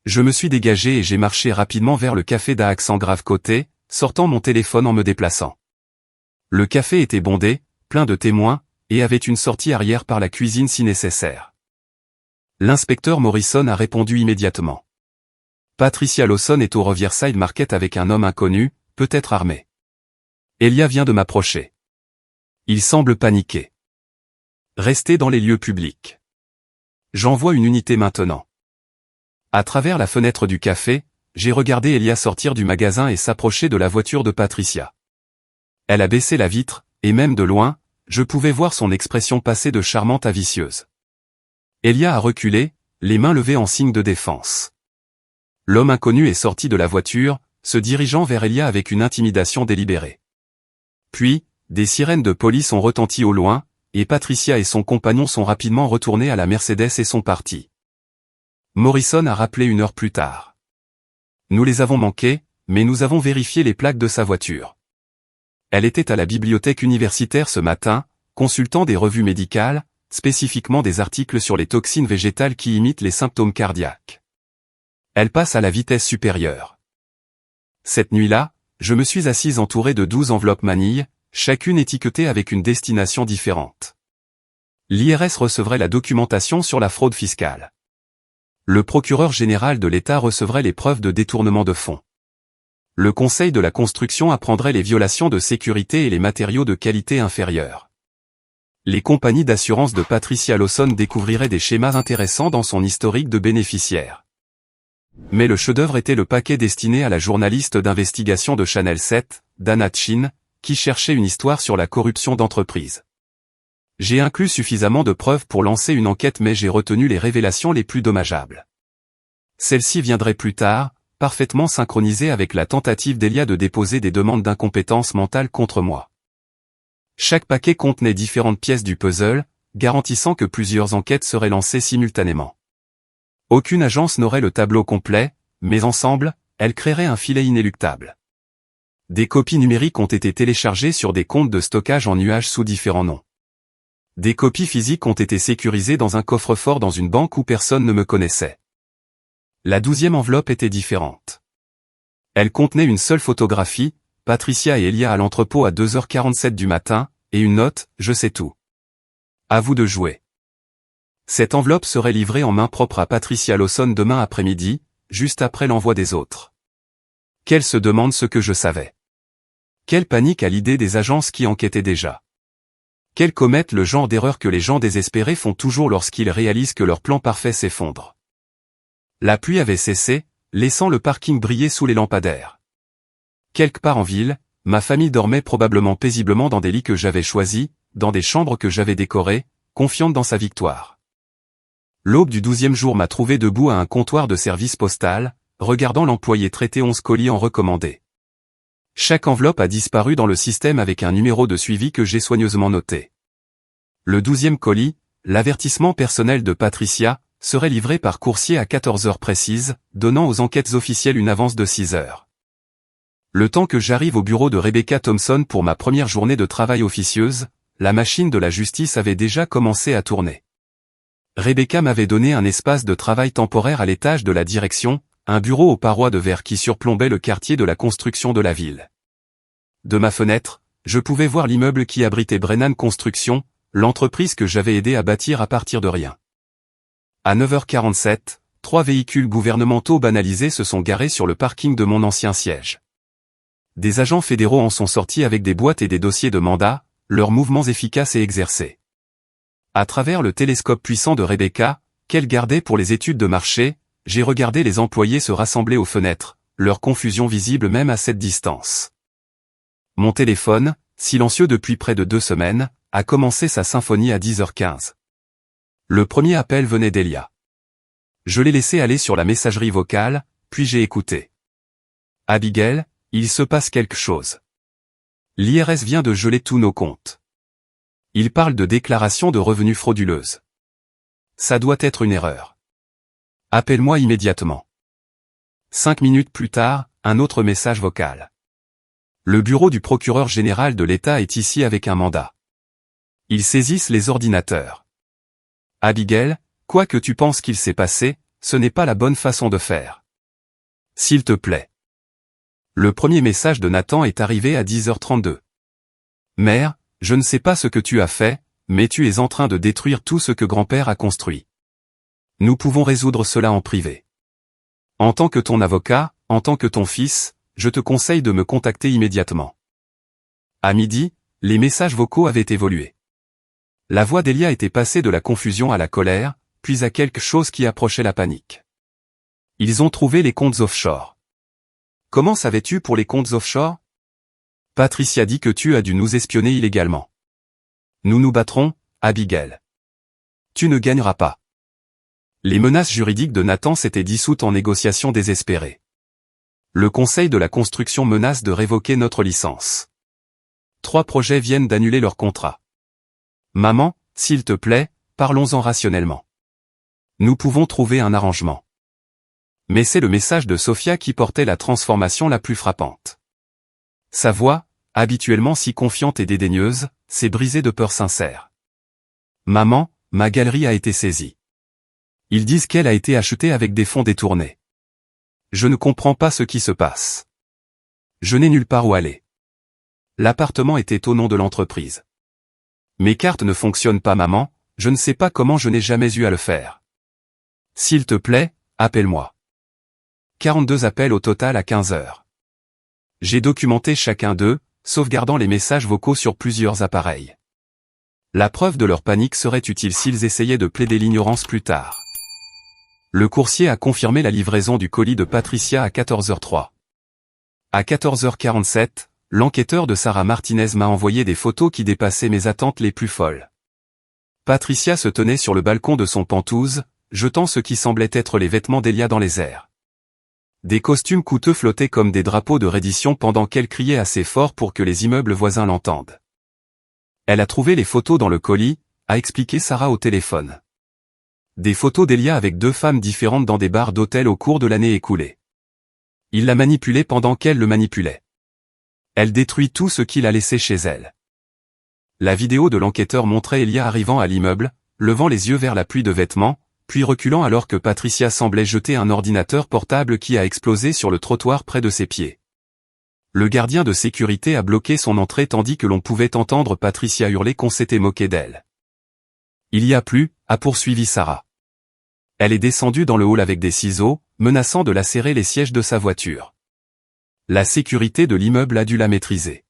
Je me suis dégagé et j'ai marché rapidement vers le café d'un accent grave côté, sortant mon téléphone en me déplaçant. Le café était bondé, plein de témoins, et avait une sortie arrière par la cuisine si nécessaire. L'inspecteur Morrison a répondu immédiatement. Patricia Lawson est au Riverside Market avec un homme inconnu, peut-être armé. Elia vient de m'approcher. Il semble paniqué. Restez dans les lieux publics. J'envoie une unité maintenant. À travers la fenêtre du café, j'ai regardé Elia sortir du magasin et s'approcher de la voiture de Patricia. Elle a baissé la vitre, et même de loin, je pouvais voir son expression passer de charmante à vicieuse. Elia a reculé, les mains levées en signe de défense. L'homme inconnu est sorti de la voiture, se dirigeant vers Elia avec une intimidation délibérée. Puis, des sirènes de police ont retenti au loin, et Patricia et son compagnon sont rapidement retournés à la Mercedes et sont partis. Morrison a rappelé 1 heure plus tard. Nous les avons manqués, mais nous avons vérifié les plaques de sa voiture. Elle était à la bibliothèque universitaire ce matin, consultant des revues médicales, spécifiquement des articles sur les toxines végétales qui imitent les symptômes cardiaques. Elle passe à la vitesse supérieure. Cette nuit-là, je me suis assise entourée de 12 enveloppes manilles, chacune étiquetée avec une destination différente. L'IRS recevrait la documentation sur la fraude fiscale. Le procureur général de l'État recevrait les preuves de détournement de fonds. Le Conseil de la construction apprendrait les violations de sécurité et les matériaux de qualité inférieure. Les compagnies d'assurance de Patricia Lawson découvriraient des schémas intéressants dans son historique de bénéficiaires. Mais le chef-d'œuvre était le paquet destiné à la journaliste d'investigation de Channel 7, Dana Chin, qui cherchait une histoire sur la corruption d'entreprise. J'ai inclus suffisamment de preuves pour lancer une enquête, mais j'ai retenu les révélations les plus dommageables. Celle-ci viendrait plus tard, parfaitement synchronisée avec la tentative d'Elia de déposer des demandes d'incompétence mentale contre moi. Chaque paquet contenait différentes pièces du puzzle, garantissant que plusieurs enquêtes seraient lancées simultanément. Aucune agence n'aurait le tableau complet, mais ensemble, elles créeraient un filet inéluctable. Des copies numériques ont été téléchargées sur des comptes de stockage en nuage sous différents noms. Des copies physiques ont été sécurisées dans un coffre-fort dans une banque où personne ne me connaissait. La 12e enveloppe était différente. Elle contenait une seule photographie, Patricia et Elia à l'entrepôt à 2h47 du matin, et une note, je sais tout. À vous de jouer. Cette enveloppe serait livrée en main propre à Patricia Lawson demain après-midi, juste après l'envoi des autres. Qu'elle se demande ce que je savais. Quelle panique à l'idée des agences qui enquêtaient déjà. Qu'elle commette le genre d'erreur que les gens désespérés font toujours lorsqu'ils réalisent que leur plan parfait s'effondre. La pluie avait cessé, laissant le parking briller sous les lampadaires. Quelque part en ville, ma famille dormait probablement paisiblement dans des lits que j'avais choisis, dans des chambres que j'avais décorées, confiante dans sa victoire. L'aube du 12e jour m'a trouvé debout à un comptoir de service postal, regardant l'employé traiter 11 colis en recommandé. Chaque enveloppe a disparu dans le système avec un numéro de suivi que j'ai soigneusement noté. Le 12e colis, l'avertissement personnel de Patricia, serait livré par coursier à 14 heures précises, donnant aux enquêtes officielles une avance de 6 heures. Le temps que j'arrive au bureau de Rebecca Thompson pour ma première journée de travail officieuse, la machine de la justice avait déjà commencé à tourner. Rebecca m'avait donné un espace de travail temporaire à l'étage de la direction, un bureau aux parois de verre qui surplombait le quartier de la construction de la ville. De ma fenêtre, je pouvais voir l'immeuble qui abritait Brennan Construction, l'entreprise que j'avais aidé à bâtir à partir de rien. À 9h47, 3 véhicules gouvernementaux banalisés se sont garés sur le parking de mon ancien siège. Des agents fédéraux en sont sortis avec des boîtes et des dossiers de mandat, leurs mouvements efficaces et exercés. À travers le télescope puissant de Rebecca, qu'elle gardait pour les études de marché, j'ai regardé les employés se rassembler aux fenêtres, leur confusion visible même à cette distance. Mon téléphone, silencieux depuis près de 2 semaines, a commencé sa symphonie à 10h15. Le premier appel venait d'Elia. Je l'ai laissé aller sur la messagerie vocale, puis j'ai écouté. Abigail, il se passe quelque chose. L'IRS vient de geler tous nos comptes. Il parle de déclaration de revenus frauduleuses. Ça doit être une erreur. Appelle-moi immédiatement. 5 minutes plus tard, un autre message vocal. Le bureau du procureur général de l'État est ici avec un mandat. Ils saisissent les ordinateurs. Abigail, quoi que tu penses qu'il s'est passé, ce n'est pas la bonne façon de faire. S'il te plaît. Le premier message de Nathan est arrivé à 10h32. Mère, je ne sais pas ce que tu as fait, mais tu es en train de détruire tout ce que grand-père a construit. Nous pouvons résoudre cela en privé. En tant que ton avocat, en tant que ton fils, je te conseille de me contacter immédiatement. À midi, les messages vocaux avaient évolué. La voix d'Elia était passée de la confusion à la colère, puis à quelque chose qui approchait la panique. Ils ont trouvé les comptes offshore. Comment savais-tu pour les comptes offshore? Patricia dit que tu as dû nous espionner illégalement. Nous nous battrons, Abigail. Tu ne gagneras pas. Les menaces juridiques de Nathan s'étaient dissoutes en négociations désespérées. Le Conseil de la construction menace de révoquer notre licence. 3 projets viennent d'annuler leur contrat. Maman, s'il te plaît, parlons-en rationnellement. Nous pouvons trouver un arrangement. Mais c'est le message de Sophia qui portait la transformation la plus frappante. Sa voix, habituellement si confiante et dédaigneuse, s'est brisée de peur sincère. Maman, ma galerie a été saisie. Ils disent qu'elle a été achetée avec des fonds détournés. Je ne comprends pas ce qui se passe. Je n'ai nulle part où aller. L'appartement était au nom de l'entreprise. Mes cartes ne fonctionnent pas, maman, je ne sais pas comment, je n'ai jamais eu à le faire. S'il te plaît, appelle-moi. 42 appels au total à 15 heures. J'ai documenté chacun d'eux, sauvegardant les messages vocaux sur plusieurs appareils. La preuve de leur panique serait utile s'ils essayaient de plaider l'ignorance plus tard. Le coursier a confirmé la livraison du colis de Patricia à 14h03. À 14h47, l'enquêteur de Sarah Martinez m'a envoyé des photos qui dépassaient mes attentes les plus folles. Patricia se tenait sur le balcon de son penthouse, jetant ce qui semblait être les vêtements d'Elia dans les airs. Des costumes coûteux flottaient comme des drapeaux de reddition pendant qu'elle criait assez fort pour que les immeubles voisins l'entendent. Elle a trouvé les photos dans le colis, a expliqué Sarah au téléphone. Des photos d'Elia avec 2 femmes différentes dans des bars d'hôtel au cours de l'année écoulée. Il la manipulait pendant qu'elle le manipulait. Elle détruit tout ce qu'il a laissé chez elle. La vidéo de l'enquêteur montrait Elia arrivant à l'immeuble, levant les yeux vers la pluie de vêtements, puis reculant alors que Patricia semblait jeter un ordinateur portable qui a explosé sur le trottoir près de ses pieds. Le gardien de sécurité a bloqué son entrée tandis que l'on pouvait entendre Patricia hurler qu'on s'était moqué d'elle. Il y a plus, a poursuivi Sarah. Elle est descendue dans le hall avec des ciseaux, menaçant de lacérer les sièges de sa voiture. La sécurité de l'immeuble a dû la maîtriser.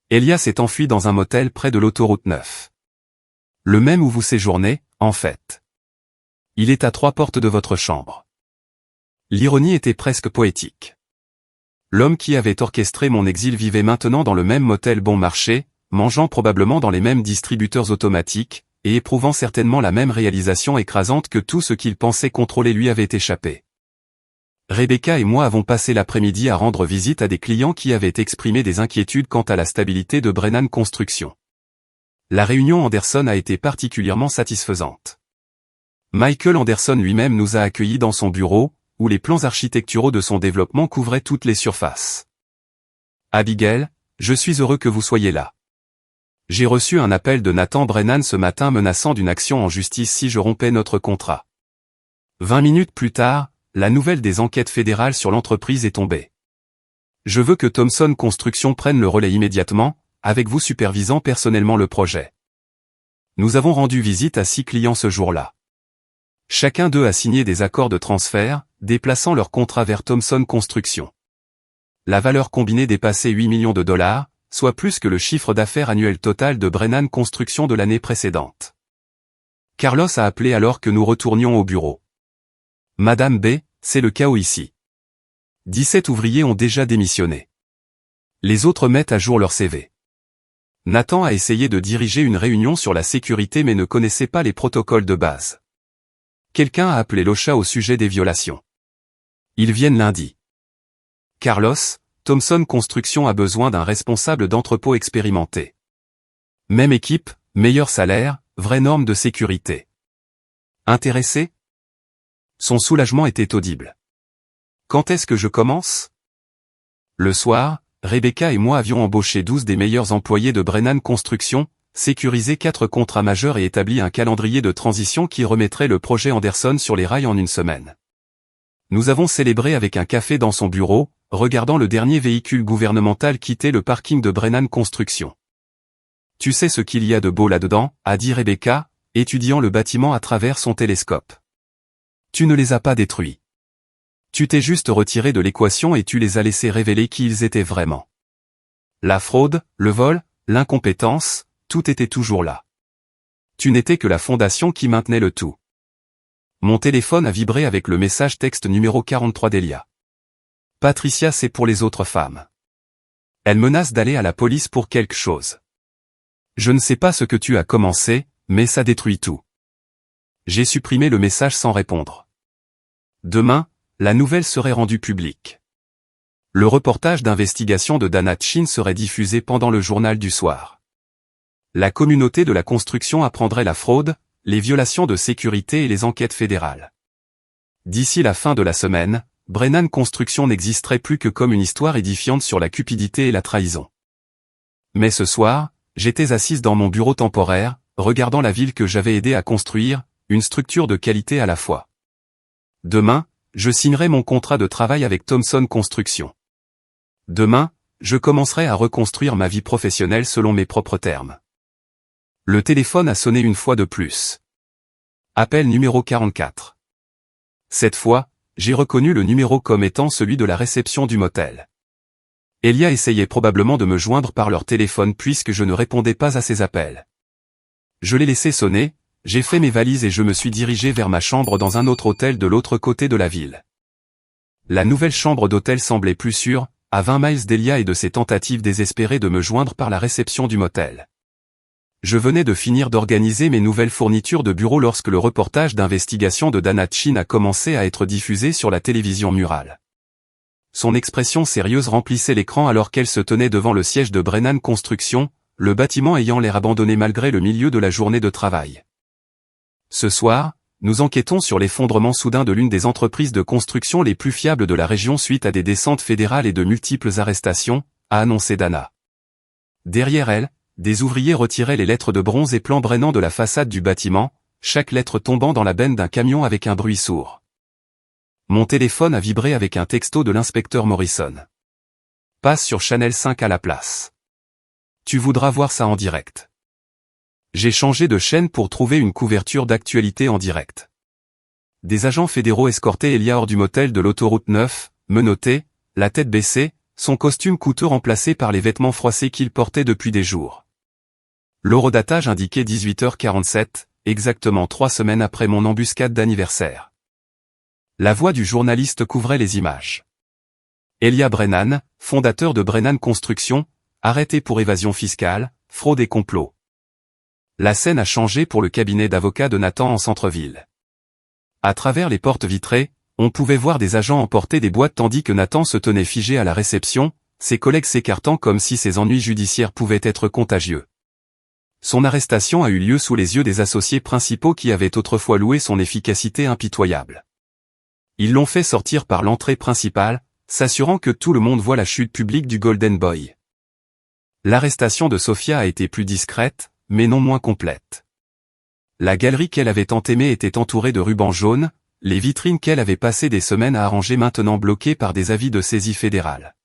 Elia s'est enfuie dans un motel près de l'autoroute 9. Le même où vous séjournez, en fait. Il est à 3 portes de votre chambre. L'ironie était presque poétique. L'homme qui avait orchestré mon exil vivait maintenant dans le même motel bon marché, mangeant probablement dans les mêmes distributeurs automatiques, et éprouvant certainement la même réalisation écrasante que tout ce qu'il pensait contrôler lui avait échappé. Rebecca et moi avons passé l'après-midi à rendre visite à des clients qui avaient exprimé des inquiétudes quant à la stabilité de Brennan Construction. La réunion Anderson a été particulièrement satisfaisante. Michael Anderson lui-même nous a accueillis dans son bureau, où les plans architecturaux de son développement couvraient toutes les surfaces. Abigail, je suis heureux que vous soyez là. J'ai reçu un appel de Nathan Brennan ce matin menaçant d'une action en justice si je rompais notre contrat. 20 minutes plus tard, la nouvelle des enquêtes fédérales sur l'entreprise est tombée. Je veux que Thomson Construction prenne le relais immédiatement, avec vous supervisant personnellement le projet. Nous avons rendu visite à 6 clients ce jour-là. Chacun d'eux a signé des accords de transfert, déplaçant leur contrat vers Thomson Construction. La valeur combinée dépassait 8 millions de dollars, soit plus que le chiffre d'affaires annuel total de Brennan Construction de l'année précédente. Carlos a appelé alors que nous retournions au bureau. Madame B, c'est le chaos ici. 17 ouvriers ont déjà démissionné. Les autres mettent à jour leur CV. Nathan a essayé de diriger une réunion sur la sécurité mais ne connaissait pas les protocoles de base. Quelqu'un a appelé l'OSHA au sujet des violations. Ils viennent lundi. Carlos, Thomson Construction a besoin d'un responsable d'entrepôt expérimenté. Même équipe, meilleur salaire, vraie norme de sécurité. Intéressé? Son soulagement était audible. Quand est-ce que je commence? Le soir, Rebecca et moi avions embauché 12 des meilleurs employés de Brennan Construction, sécurisé 4 contrats majeurs et établi un calendrier de transition qui remettrait le projet Anderson sur les rails en une semaine. Nous avons célébré avec un café dans son bureau, regardant le dernier véhicule gouvernemental quitter le parking de Brennan Construction. Tu sais ce qu'il y a de beau là-dedans, a dit Rebecca, étudiant le bâtiment à travers son télescope. Tu ne les as pas détruits. Tu t'es juste retiré de l'équation et tu les as laissés révéler qui ils étaient vraiment. La fraude, le vol, l'incompétence, tout était toujours là. Tu n'étais que la fondation qui maintenait le tout. Mon téléphone a vibré avec le message texte numéro 43 d'Elia. Patricia, c'est pour les autres femmes. Elle menace d'aller à la police pour quelque chose. Je ne sais pas ce que tu as commencé, mais ça détruit tout. J'ai supprimé le message sans répondre. Demain, la nouvelle serait rendue publique. Le reportage d'investigation de Dana Chin serait diffusé pendant le journal du soir. La communauté de la construction apprendrait la fraude, les violations de sécurité et les enquêtes fédérales. D'ici la fin de la semaine, Brennan Construction n'existerait plus que comme une histoire édifiante sur la cupidité et la trahison. Mais ce soir, j'étais assise dans mon bureau temporaire, regardant la ville que j'avais aidé à construire, une structure de qualité à la fois. Demain, je signerai mon contrat de travail avec Thomson Construction. Demain, je commencerai à reconstruire ma vie professionnelle selon mes propres termes. Le téléphone a sonné une fois de plus. Appel numéro 44. Cette fois, j'ai reconnu le numéro comme étant celui de la réception du motel. Elia essayait probablement de me joindre par leur téléphone puisque je ne répondais pas à ses appels. Je l'ai laissé sonner, j'ai fait mes valises et je me suis dirigé vers ma chambre dans un autre hôtel de l'autre côté de la ville. La nouvelle chambre d'hôtel semblait plus sûre, à 20 miles d'Elia et de ses tentatives désespérées de me joindre par la réception du motel. Je venais de finir d'organiser mes nouvelles fournitures de bureau lorsque le reportage d'investigation de Dana Chin a commencé à être diffusé sur la télévision murale. Son expression sérieuse remplissait l'écran alors qu'elle se tenait devant le siège de Brennan Construction, le bâtiment ayant l'air abandonné malgré le milieu de la journée de travail. Ce soir, nous enquêtons sur l'effondrement soudain de l'une des entreprises de construction les plus fiables de la région suite à des descentes fédérales et de multiples arrestations, a annoncé Dana. Derrière elle, des ouvriers retiraient les lettres de bronze et plans Brennan de la façade du bâtiment, chaque lettre tombant dans la benne d'un camion avec un bruit sourd. Mon téléphone a vibré avec un texto de l'inspecteur Morrison. Passe sur Channel 5 à la place. Tu voudras voir ça en direct. J'ai changé de chaîne pour trouver une couverture d'actualité en direct. Des agents fédéraux escortaient Elia hors du motel de l'autoroute 9, menotté, la tête baissée, son costume coûteux remplacé par les vêtements froissés qu'il portait depuis des jours. L'horodatage indiquait 18h47, exactement 3 semaines après mon embuscade d'anniversaire. La voix du journaliste couvrait les images. Elia Brennan, fondateur de Brennan Construction, arrêté pour évasion fiscale, fraude et complot. La scène a changé pour le cabinet d'avocats de Nathan en centre-ville. À travers les portes vitrées, on pouvait voir des agents emporter des boîtes tandis que Nathan se tenait figé à la réception, ses collègues s'écartant comme si ses ennuis judiciaires pouvaient être contagieux. Son arrestation a eu lieu sous les yeux des associés principaux qui avaient autrefois loué son efficacité impitoyable. Ils l'ont fait sortir par l'entrée principale, s'assurant que tout le monde voit la chute publique du Golden Boy. L'arrestation de Sophia a été plus discrète, mais non moins complète. La galerie qu'elle avait tant aimée était entourée de rubans jaunes, les vitrines qu'elle avait passé des semaines à arranger maintenant bloquées par des avis de saisie fédérale.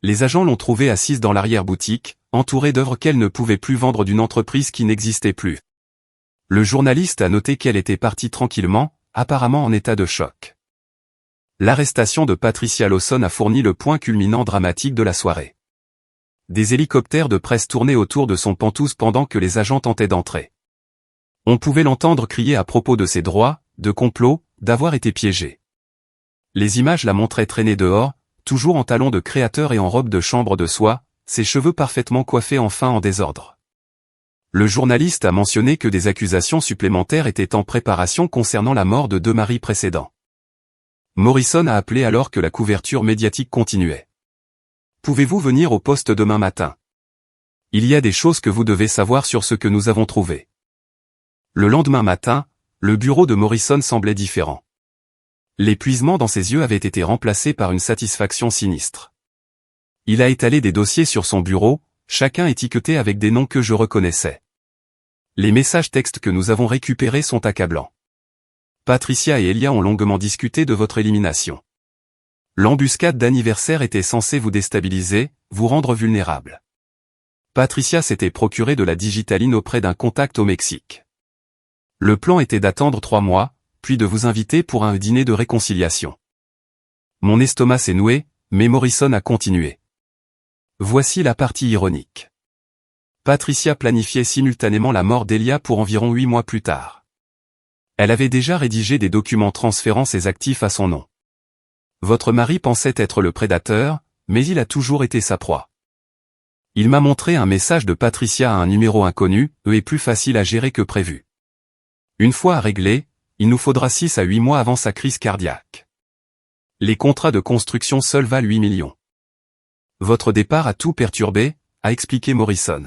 Les agents l'ont trouvée assise dans l'arrière-boutique, entourée d'œuvres qu'elle ne pouvait plus vendre d'une entreprise qui n'existait plus. Le journaliste a noté qu'elle était partie tranquillement, apparemment en état de choc. L'arrestation de Patricia Lawson a fourni le point culminant dramatique de la soirée. Des hélicoptères de presse tournaient autour de son pantouse pendant que les agents tentaient d'entrer. On pouvait l'entendre crier à propos de ses droits, de complot, d'avoir été piégé. Les images la montraient traîner dehors, toujours en talons de créateur et en robe de chambre de soie, ses cheveux parfaitement coiffés enfin en désordre. Le journaliste a mentionné que des accusations supplémentaires étaient en préparation concernant la mort de 2 maris précédents. Morrison a appelé alors que la couverture médiatique continuait. Pouvez-vous venir au poste demain matin? Il y a des choses que vous devez savoir sur ce que nous avons trouvé. Le lendemain matin, le bureau de Morrison semblait différent. L'épuisement dans ses yeux avait été remplacé par une satisfaction sinistre. Il a étalé des dossiers sur son bureau, chacun étiqueté avec des noms que je reconnaissais. Les messages textes que nous avons récupérés sont accablants. Patricia et Elia ont longuement discuté de votre élimination. L'embuscade d'anniversaire était censée vous déstabiliser, vous rendre vulnérable. Patricia s'était procuré de la digitaline auprès d'un contact au Mexique. Le plan était d'attendre 3 mois, puis de vous inviter pour un dîner de réconciliation. Mon estomac s'est noué, mais Morrison a continué. Voici la partie ironique. Patricia planifiait simultanément la mort d'Elia pour environ 8 mois plus tard. Elle avait déjà rédigé des documents transférant ses actifs à son nom. Votre mari pensait être le prédateur, mais il a toujours été sa proie. Il m'a montré un message de Patricia à un numéro inconnu, est plus facile à gérer que prévu. Une fois à régler, il nous faudra 6 à 8 mois avant sa crise cardiaque. Les contrats de construction seuls valent 8 millions. Votre départ a tout perturbé, a expliqué Morrison.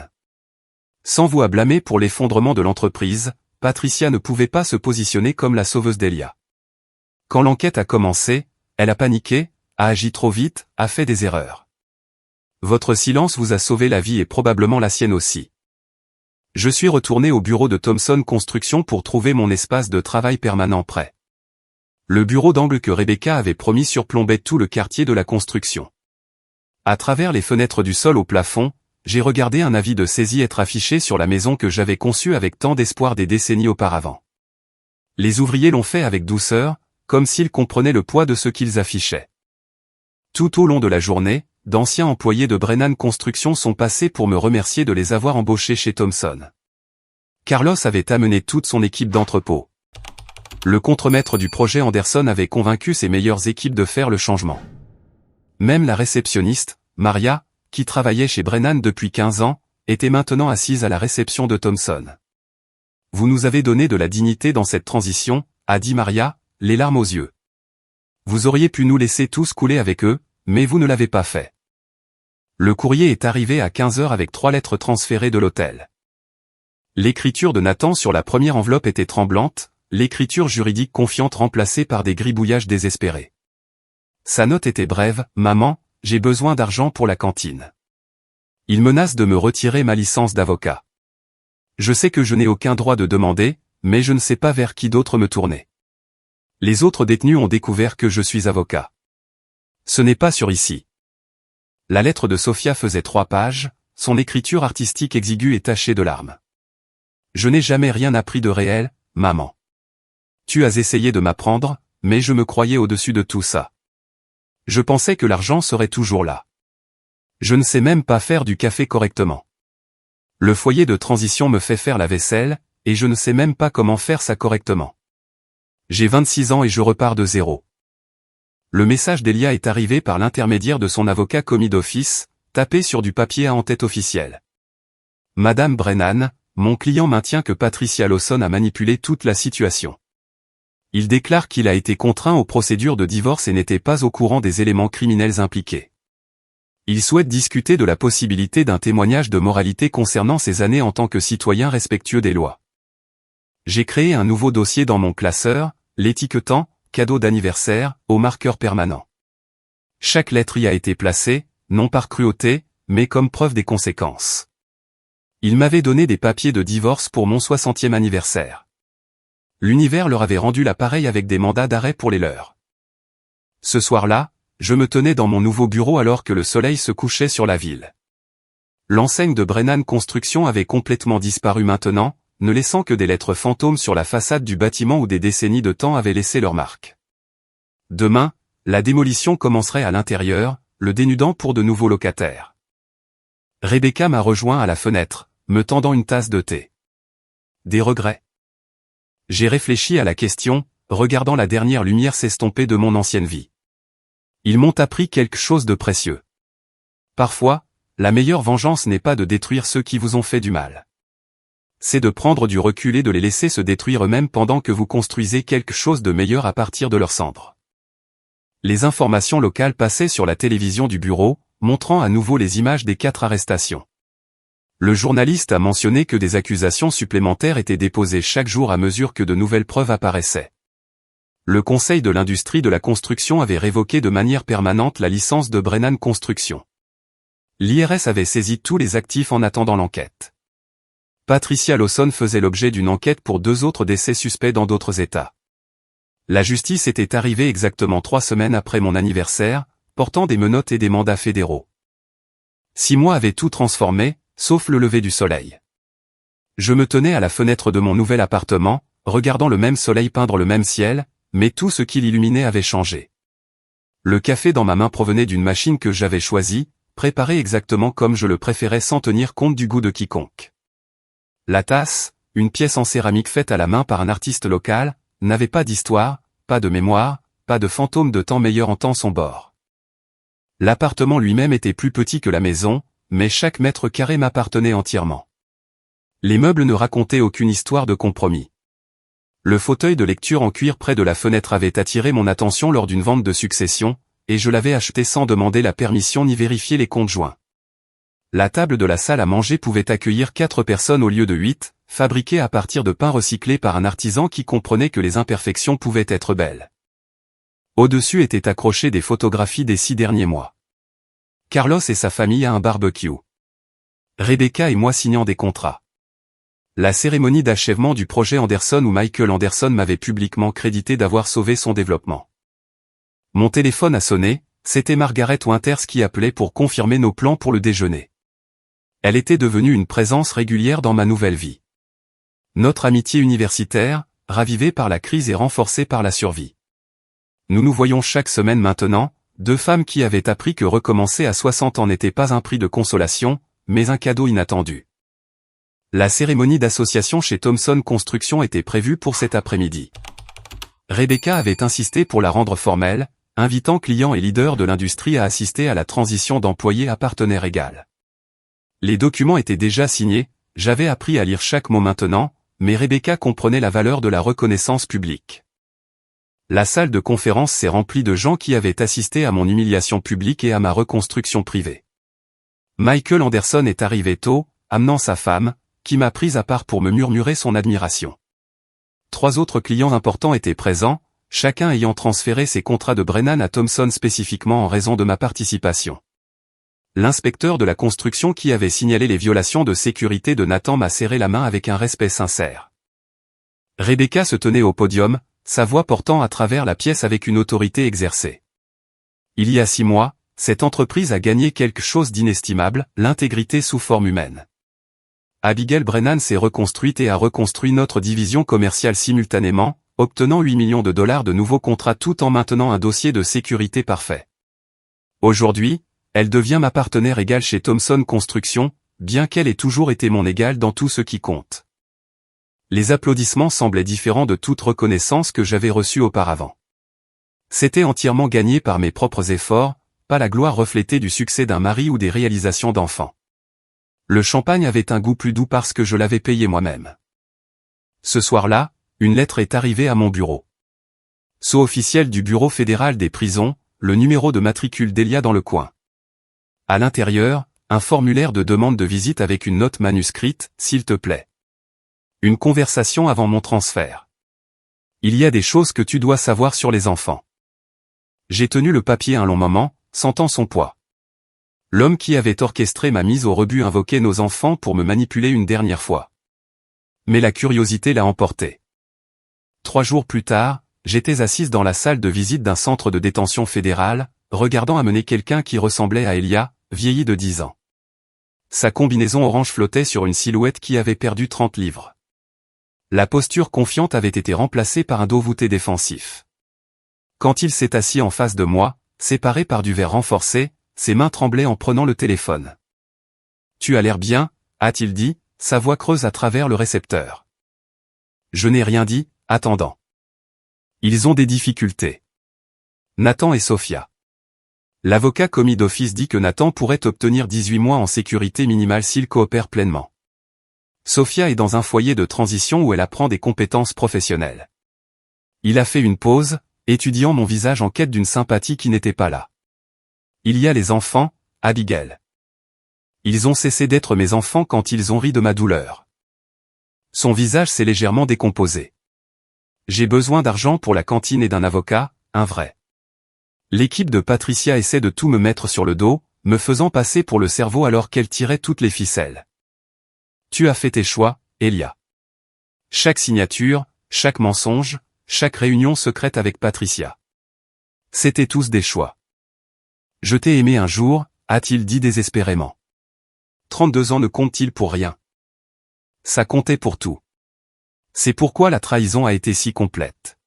Sans vous à blâmer pour l'effondrement de l'entreprise, Patricia ne pouvait pas se positionner comme la sauveuse d'Elia. Quand l'enquête a commencé, elle a paniqué, a agi trop vite, a fait des erreurs. Votre silence vous a sauvé la vie et probablement la sienne aussi. Je suis retourné au bureau de Thomson Construction pour trouver mon espace de travail permanent prêt. Le bureau d'angle que Rebecca avait promis surplombait tout le quartier de la construction. À travers les fenêtres du sol au plafond, j'ai regardé un avis de saisie être affiché sur la maison que j'avais conçue avec tant d'espoir des décennies auparavant. Les ouvriers l'ont fait avec douceur, comme s'ils comprenaient le poids de ce qu'ils affichaient. Tout au long de la journée, d'anciens employés de Brennan Construction sont passés pour me remercier de les avoir embauchés chez Thomson. Carlos avait amené toute son équipe d'entrepôt. Le contremaître du projet Anderson avait convaincu ses meilleures équipes de faire le changement. Même la réceptionniste, Maria, qui travaillait chez Brennan depuis 15 ans, était maintenant assise à la réception de Thomson. « Vous nous avez donné de la dignité dans cette transition », a dit Maria, les larmes aux yeux. « Vous auriez pu nous laisser tous couler avec eux, mais vous ne l'avez pas fait. » Le courrier est arrivé à 15 heures avec 3 lettres transférées de l'hôtel. L'écriture de Nathan sur la première enveloppe était tremblante, l'écriture juridique confiante remplacée par des gribouillages désespérés. Sa note était brève, « Maman, j'ai besoin d'argent pour la cantine. Il menace de me retirer ma licence d'avocat. Je sais que je n'ai aucun droit de demander, mais je ne sais pas vers qui d'autre me tourner. Les autres détenus ont découvert que je suis avocat. Ce n'est pas sur ici. » La lettre de Sophia faisait 3 pages, son écriture artistique exiguë et tachée de larmes. « Je n'ai jamais rien appris de réel, maman. Tu as essayé de m'apprendre, mais je me croyais au-dessus de tout ça. Je pensais que l'argent serait toujours là. Je ne sais même pas faire du café correctement. Le foyer de transition me fait faire la vaisselle, et je ne sais même pas comment faire ça correctement. J'ai 26 ans et je repars de zéro. » Le message d'Elia est arrivé par l'intermédiaire de son avocat commis d'office, tapé sur du papier à en-tête officielle. « Madame Brennan, mon client maintient que Patricia Lawson a manipulé toute la situation. Il déclare qu'il a été contraint aux procédures de divorce et n'était pas au courant des éléments criminels impliqués. Il souhaite discuter de la possibilité d'un témoignage de moralité concernant ses années en tant que citoyen respectueux des lois. J'ai créé un nouveau dossier dans mon classeur, l'étiquetant « cadeau d'anniversaire » au marqueur permanent. Chaque lettre y a été placée, non par cruauté, mais comme preuve des conséquences. Il m'avait donné des papiers de divorce pour mon 60e anniversaire. L'univers leur avait rendu l'appareil avec des mandats d'arrêt pour les leurs. Ce soir-là, je me tenais dans mon nouveau bureau alors que le soleil se couchait sur la ville. L'enseigne de Brennan Construction avait complètement disparu maintenant, ne laissant que des lettres fantômes sur la façade du bâtiment où des décennies de temps avaient laissé leur marque. Demain, la démolition commencerait à l'intérieur, le dénudant pour de nouveaux locataires. Rebecca m'a rejoint à la fenêtre, me tendant une tasse de thé. Des regrets. J'ai réfléchi à la question, regardant la dernière lumière s'estomper de mon ancienne vie. Ils m'ont appris quelque chose de précieux. Parfois, la meilleure vengeance n'est pas de détruire ceux qui vous ont fait du mal. C'est de prendre du recul et de les laisser se détruire eux-mêmes pendant que vous construisez quelque chose de meilleur à partir de leurs cendres. Les informations locales passaient sur la télévision du bureau, montrant à nouveau les images des 4 arrestations. Le journaliste a mentionné que des accusations supplémentaires étaient déposées chaque jour à mesure que de nouvelles preuves apparaissaient. Le Conseil de l'industrie de la construction avait révoqué de manière permanente la licence de Brennan Construction. L'IRS avait saisi tous les actifs en attendant l'enquête. Patricia Lawson faisait l'objet d'une enquête pour 2 autres décès suspects dans d'autres États. La justice était arrivée exactement 3 semaines après mon anniversaire, portant des menottes et des mandats fédéraux. 6 mois avaient tout transformé, sauf le lever du soleil. Je me tenais à la fenêtre de mon nouvel appartement, regardant le même soleil peindre le même ciel, mais tout ce qui l'illuminait avait changé. Le café dans ma main provenait d'une machine que j'avais choisie, préparée exactement comme je le préférais sans tenir compte du goût de quiconque. La tasse, une pièce en céramique faite à la main par un artiste local, n'avait pas d'histoire, pas de mémoire, pas de fantôme de temps meilleur en temps son bord. L'appartement lui-même était plus petit que la maison, mais chaque mètre carré m'appartenait entièrement. Les meubles ne racontaient aucune histoire de compromis. Le fauteuil de lecture en cuir près de la fenêtre avait attiré mon attention lors d'une vente de succession, et je l'avais acheté sans demander la permission ni vérifier les comptes joints. La table de la salle à manger pouvait accueillir 4 personnes au lieu de 8, fabriquée à partir de pain recyclé par un artisan qui comprenait que les imperfections pouvaient être belles. Au-dessus étaient accrochées des photographies des 6 derniers mois. Carlos et sa famille à un barbecue. Rebecca et moi signant des contrats. La cérémonie d'achèvement du projet Anderson où Michael Anderson m'avait publiquement crédité d'avoir sauvé son développement. Mon téléphone a sonné, c'était Margaret Winters qui appelait pour confirmer nos plans pour le déjeuner. Elle était devenue une présence régulière dans ma nouvelle vie. Notre amitié universitaire, ravivée par la crise et renforcée par la survie. Nous nous voyons chaque semaine maintenant, deux femmes qui avaient appris que recommencer à 60 ans n'était pas un prix de consolation, mais un cadeau inattendu. La cérémonie d'association chez Thomson Construction était prévue pour cet après-midi. Rebecca avait insisté pour la rendre formelle, invitant clients et leaders de l'industrie à assister à la transition d'employés à partenaire égal. Les documents étaient déjà signés, j'avais appris à lire chaque mot maintenant, mais Rebecca comprenait la valeur de la reconnaissance publique. La salle de conférence s'est remplie de gens qui avaient assisté à mon humiliation publique et à ma reconstruction privée. Michael Anderson est arrivé tôt, amenant sa femme, qui m'a prise à part pour me murmurer son admiration. 3 autres clients importants étaient présents, chacun ayant transféré ses contrats de Brennan à Thomson spécifiquement en raison de ma participation. L'inspecteur de la construction qui avait signalé les violations de sécurité de Nathan m'a serré la main avec un respect sincère. Rebecca se tenait au podium, sa voix portant à travers la pièce avec une autorité exercée. Il y a 6 mois, cette entreprise a gagné quelque chose d'inestimable, l'intégrité sous forme humaine. Abigail Brennan s'est reconstruite et a reconstruit notre division commerciale simultanément, obtenant 8 millions de dollars de nouveaux contrats tout en maintenant un dossier de sécurité parfait. Aujourd'hui, elle devient ma partenaire égale chez Thomson Construction, bien qu'elle ait toujours été mon égale dans tout ce qui compte. Les applaudissements semblaient différents de toute reconnaissance que j'avais reçue auparavant. C'était entièrement gagné par mes propres efforts, pas la gloire reflétée du succès d'un mari ou des réalisations d'enfants. Le champagne avait un goût plus doux parce que je l'avais payé moi-même. Ce soir-là, une lettre est arrivée à mon bureau. Sous-officiel du Bureau fédéral des prisons, le numéro de matricule d'Elia dans le coin. À l'intérieur, un formulaire de demande de visite avec une note manuscrite, s'il te plaît. Une conversation avant mon transfert. Il y a des choses que tu dois savoir sur les enfants. J'ai tenu le papier un long moment, sentant son poids. L'homme qui avait orchestré ma mise au rebut invoquait nos enfants pour me manipuler une dernière fois. Mais la curiosité l'a emporté. 3 jours plus tard, j'étais assise dans la salle de visite d'un centre de détention fédéral, regardant amener quelqu'un qui ressemblait à Elia, vieilli de 10 ans. Sa combinaison orange flottait sur une silhouette qui avait perdu 30 livres. La posture confiante avait été remplacée par un dos voûté défensif. Quand il s'est assis en face de moi, séparé par du verre renforcé, ses mains tremblaient en prenant le téléphone. « Tu as l'air bien », a-t-il dit, sa voix creuse à travers le récepteur. Je n'ai rien dit, attendant. Ils ont des difficultés. Nathan et Sophia. L'avocat commis d'office dit que Nathan pourrait obtenir 18 mois en sécurité minimale s'il coopère pleinement. Sophia est dans un foyer de transition où elle apprend des compétences professionnelles. Il a fait une pause, étudiant mon visage en quête d'une sympathie qui n'était pas là. Il y a les enfants, Abigail. Ils ont cessé d'être mes enfants quand ils ont ri de ma douleur. Son visage s'est légèrement décomposé. J'ai besoin d'argent pour la cantine et d'un avocat, un vrai. L'équipe de Patricia essaie de tout me mettre sur le dos, me faisant passer pour le cerveau alors qu'elle tirait toutes les ficelles. Tu as fait tes choix, Elia. Chaque signature, chaque mensonge, chaque réunion secrète avec Patricia. C'étaient tous des choix. Je t'ai aimé un jour, a-t-il dit désespérément. 32 ans ne comptent-ils pour rien? Ça comptait pour tout. C'est pourquoi la trahison a été si complète.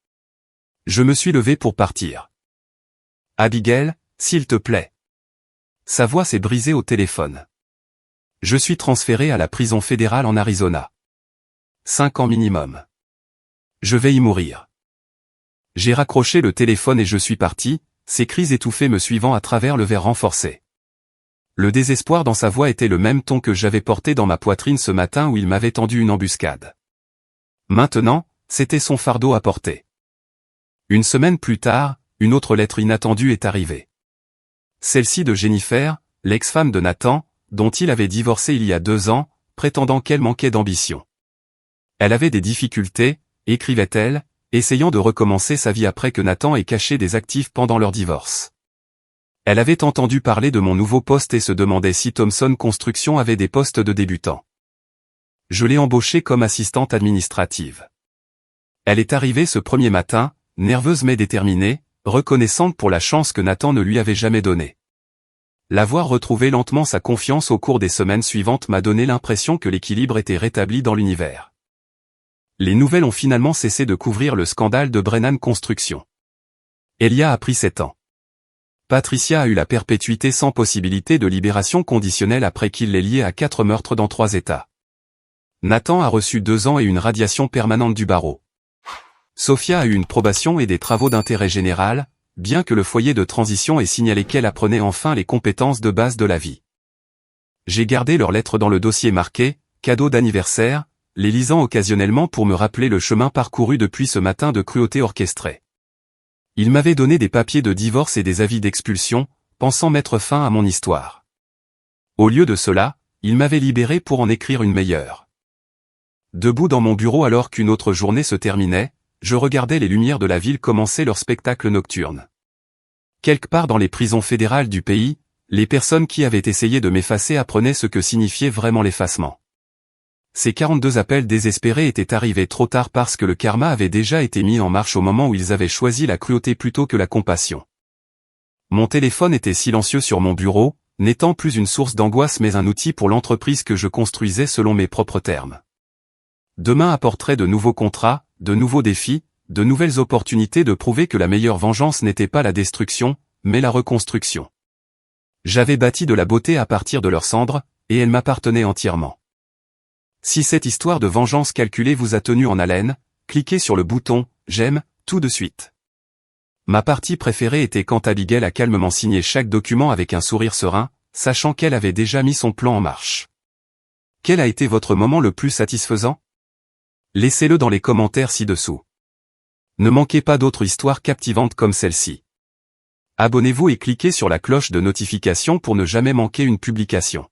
Je me suis levé pour partir. Abigail, s'il te plaît. Sa voix s'est brisée au téléphone. Je suis transféré à la prison fédérale en Arizona. 5 ans minimum. Je vais y mourir. J'ai raccroché le téléphone et je suis parti, ses cris étouffés me suivant à travers le verre renforcé. Le désespoir dans sa voix était le même ton que j'avais porté dans ma poitrine ce matin où il m'avait tendu une embuscade. Maintenant, c'était son fardeau à porter. Une semaine plus tard, une autre lettre inattendue est arrivée. Celle-ci de Jennifer, l'ex-femme de Nathan, dont il avait divorcé il y a 2 ans, prétendant qu'elle manquait d'ambition. Elle avait des difficultés, écrivait-elle, essayant de recommencer sa vie après que Nathan ait caché des actifs pendant leur divorce. Elle avait entendu parler de mon nouveau poste et se demandait si Thomson Construction avait des postes de débutants. Je l'ai embauchée comme assistante administrative. Elle est arrivée ce premier matin, nerveuse mais déterminée, reconnaissante pour la chance que Nathan ne lui avait jamais donnée. L'avoir retrouvé lentement sa confiance au cours des semaines suivantes m'a donné l'impression que l'équilibre était rétabli dans l'univers. Les nouvelles ont finalement cessé de couvrir le scandale de Brennan Construction. Elia a pris 7 ans. Patricia a eu la perpétuité sans possibilité de libération conditionnelle après qu'il l'ait liée à 4 meurtres dans 3 États. Nathan a reçu 2 ans et une radiation permanente du barreau. Sophia a eu une probation et des travaux d'intérêt général, bien que le foyer de transition ait signalé qu'elle apprenait enfin les compétences de base de la vie. J'ai gardé leurs lettres dans le dossier marqué « Cadeau d'anniversaire », les lisant occasionnellement pour me rappeler le chemin parcouru depuis ce matin de cruauté orchestrée. Ils m'avaient donné des papiers de divorce et des avis d'expulsion, pensant mettre fin à mon histoire. Au lieu de cela, ils m'avaient libéré pour en écrire une meilleure. Debout dans mon bureau alors qu'une autre journée se terminait, je regardais les lumières de la ville commencer leur spectacle nocturne. Quelque part dans les prisons fédérales du pays, les personnes qui avaient essayé de m'effacer apprenaient ce que signifiait vraiment l'effacement. Ces 42 appels désespérés étaient arrivés trop tard parce que le karma avait déjà été mis en marche au moment où ils avaient choisi la cruauté plutôt que la compassion. Mon téléphone était silencieux sur mon bureau, n'étant plus une source d'angoisse mais un outil pour l'entreprise que je construisais selon mes propres termes. Demain apporterait de nouveaux contrats, de nouveaux défis, de nouvelles opportunités de prouver que la meilleure vengeance n'était pas la destruction, mais la reconstruction. J'avais bâti de la beauté à partir de leurs cendres, et elle m'appartenait entièrement. Si cette histoire de vengeance calculée vous a tenu en haleine, cliquez sur le bouton « J'aime » tout de suite. Ma partie préférée était quand Abigail a calmement signé chaque document avec un sourire serein, sachant qu'elle avait déjà mis son plan en marche. Quel a été votre moment le plus satisfaisant? Laissez-le dans les commentaires ci-dessous. Ne manquez pas d'autres histoires captivantes comme celle-ci. Abonnez-vous et cliquez sur la cloche de notification pour ne jamais manquer une publication.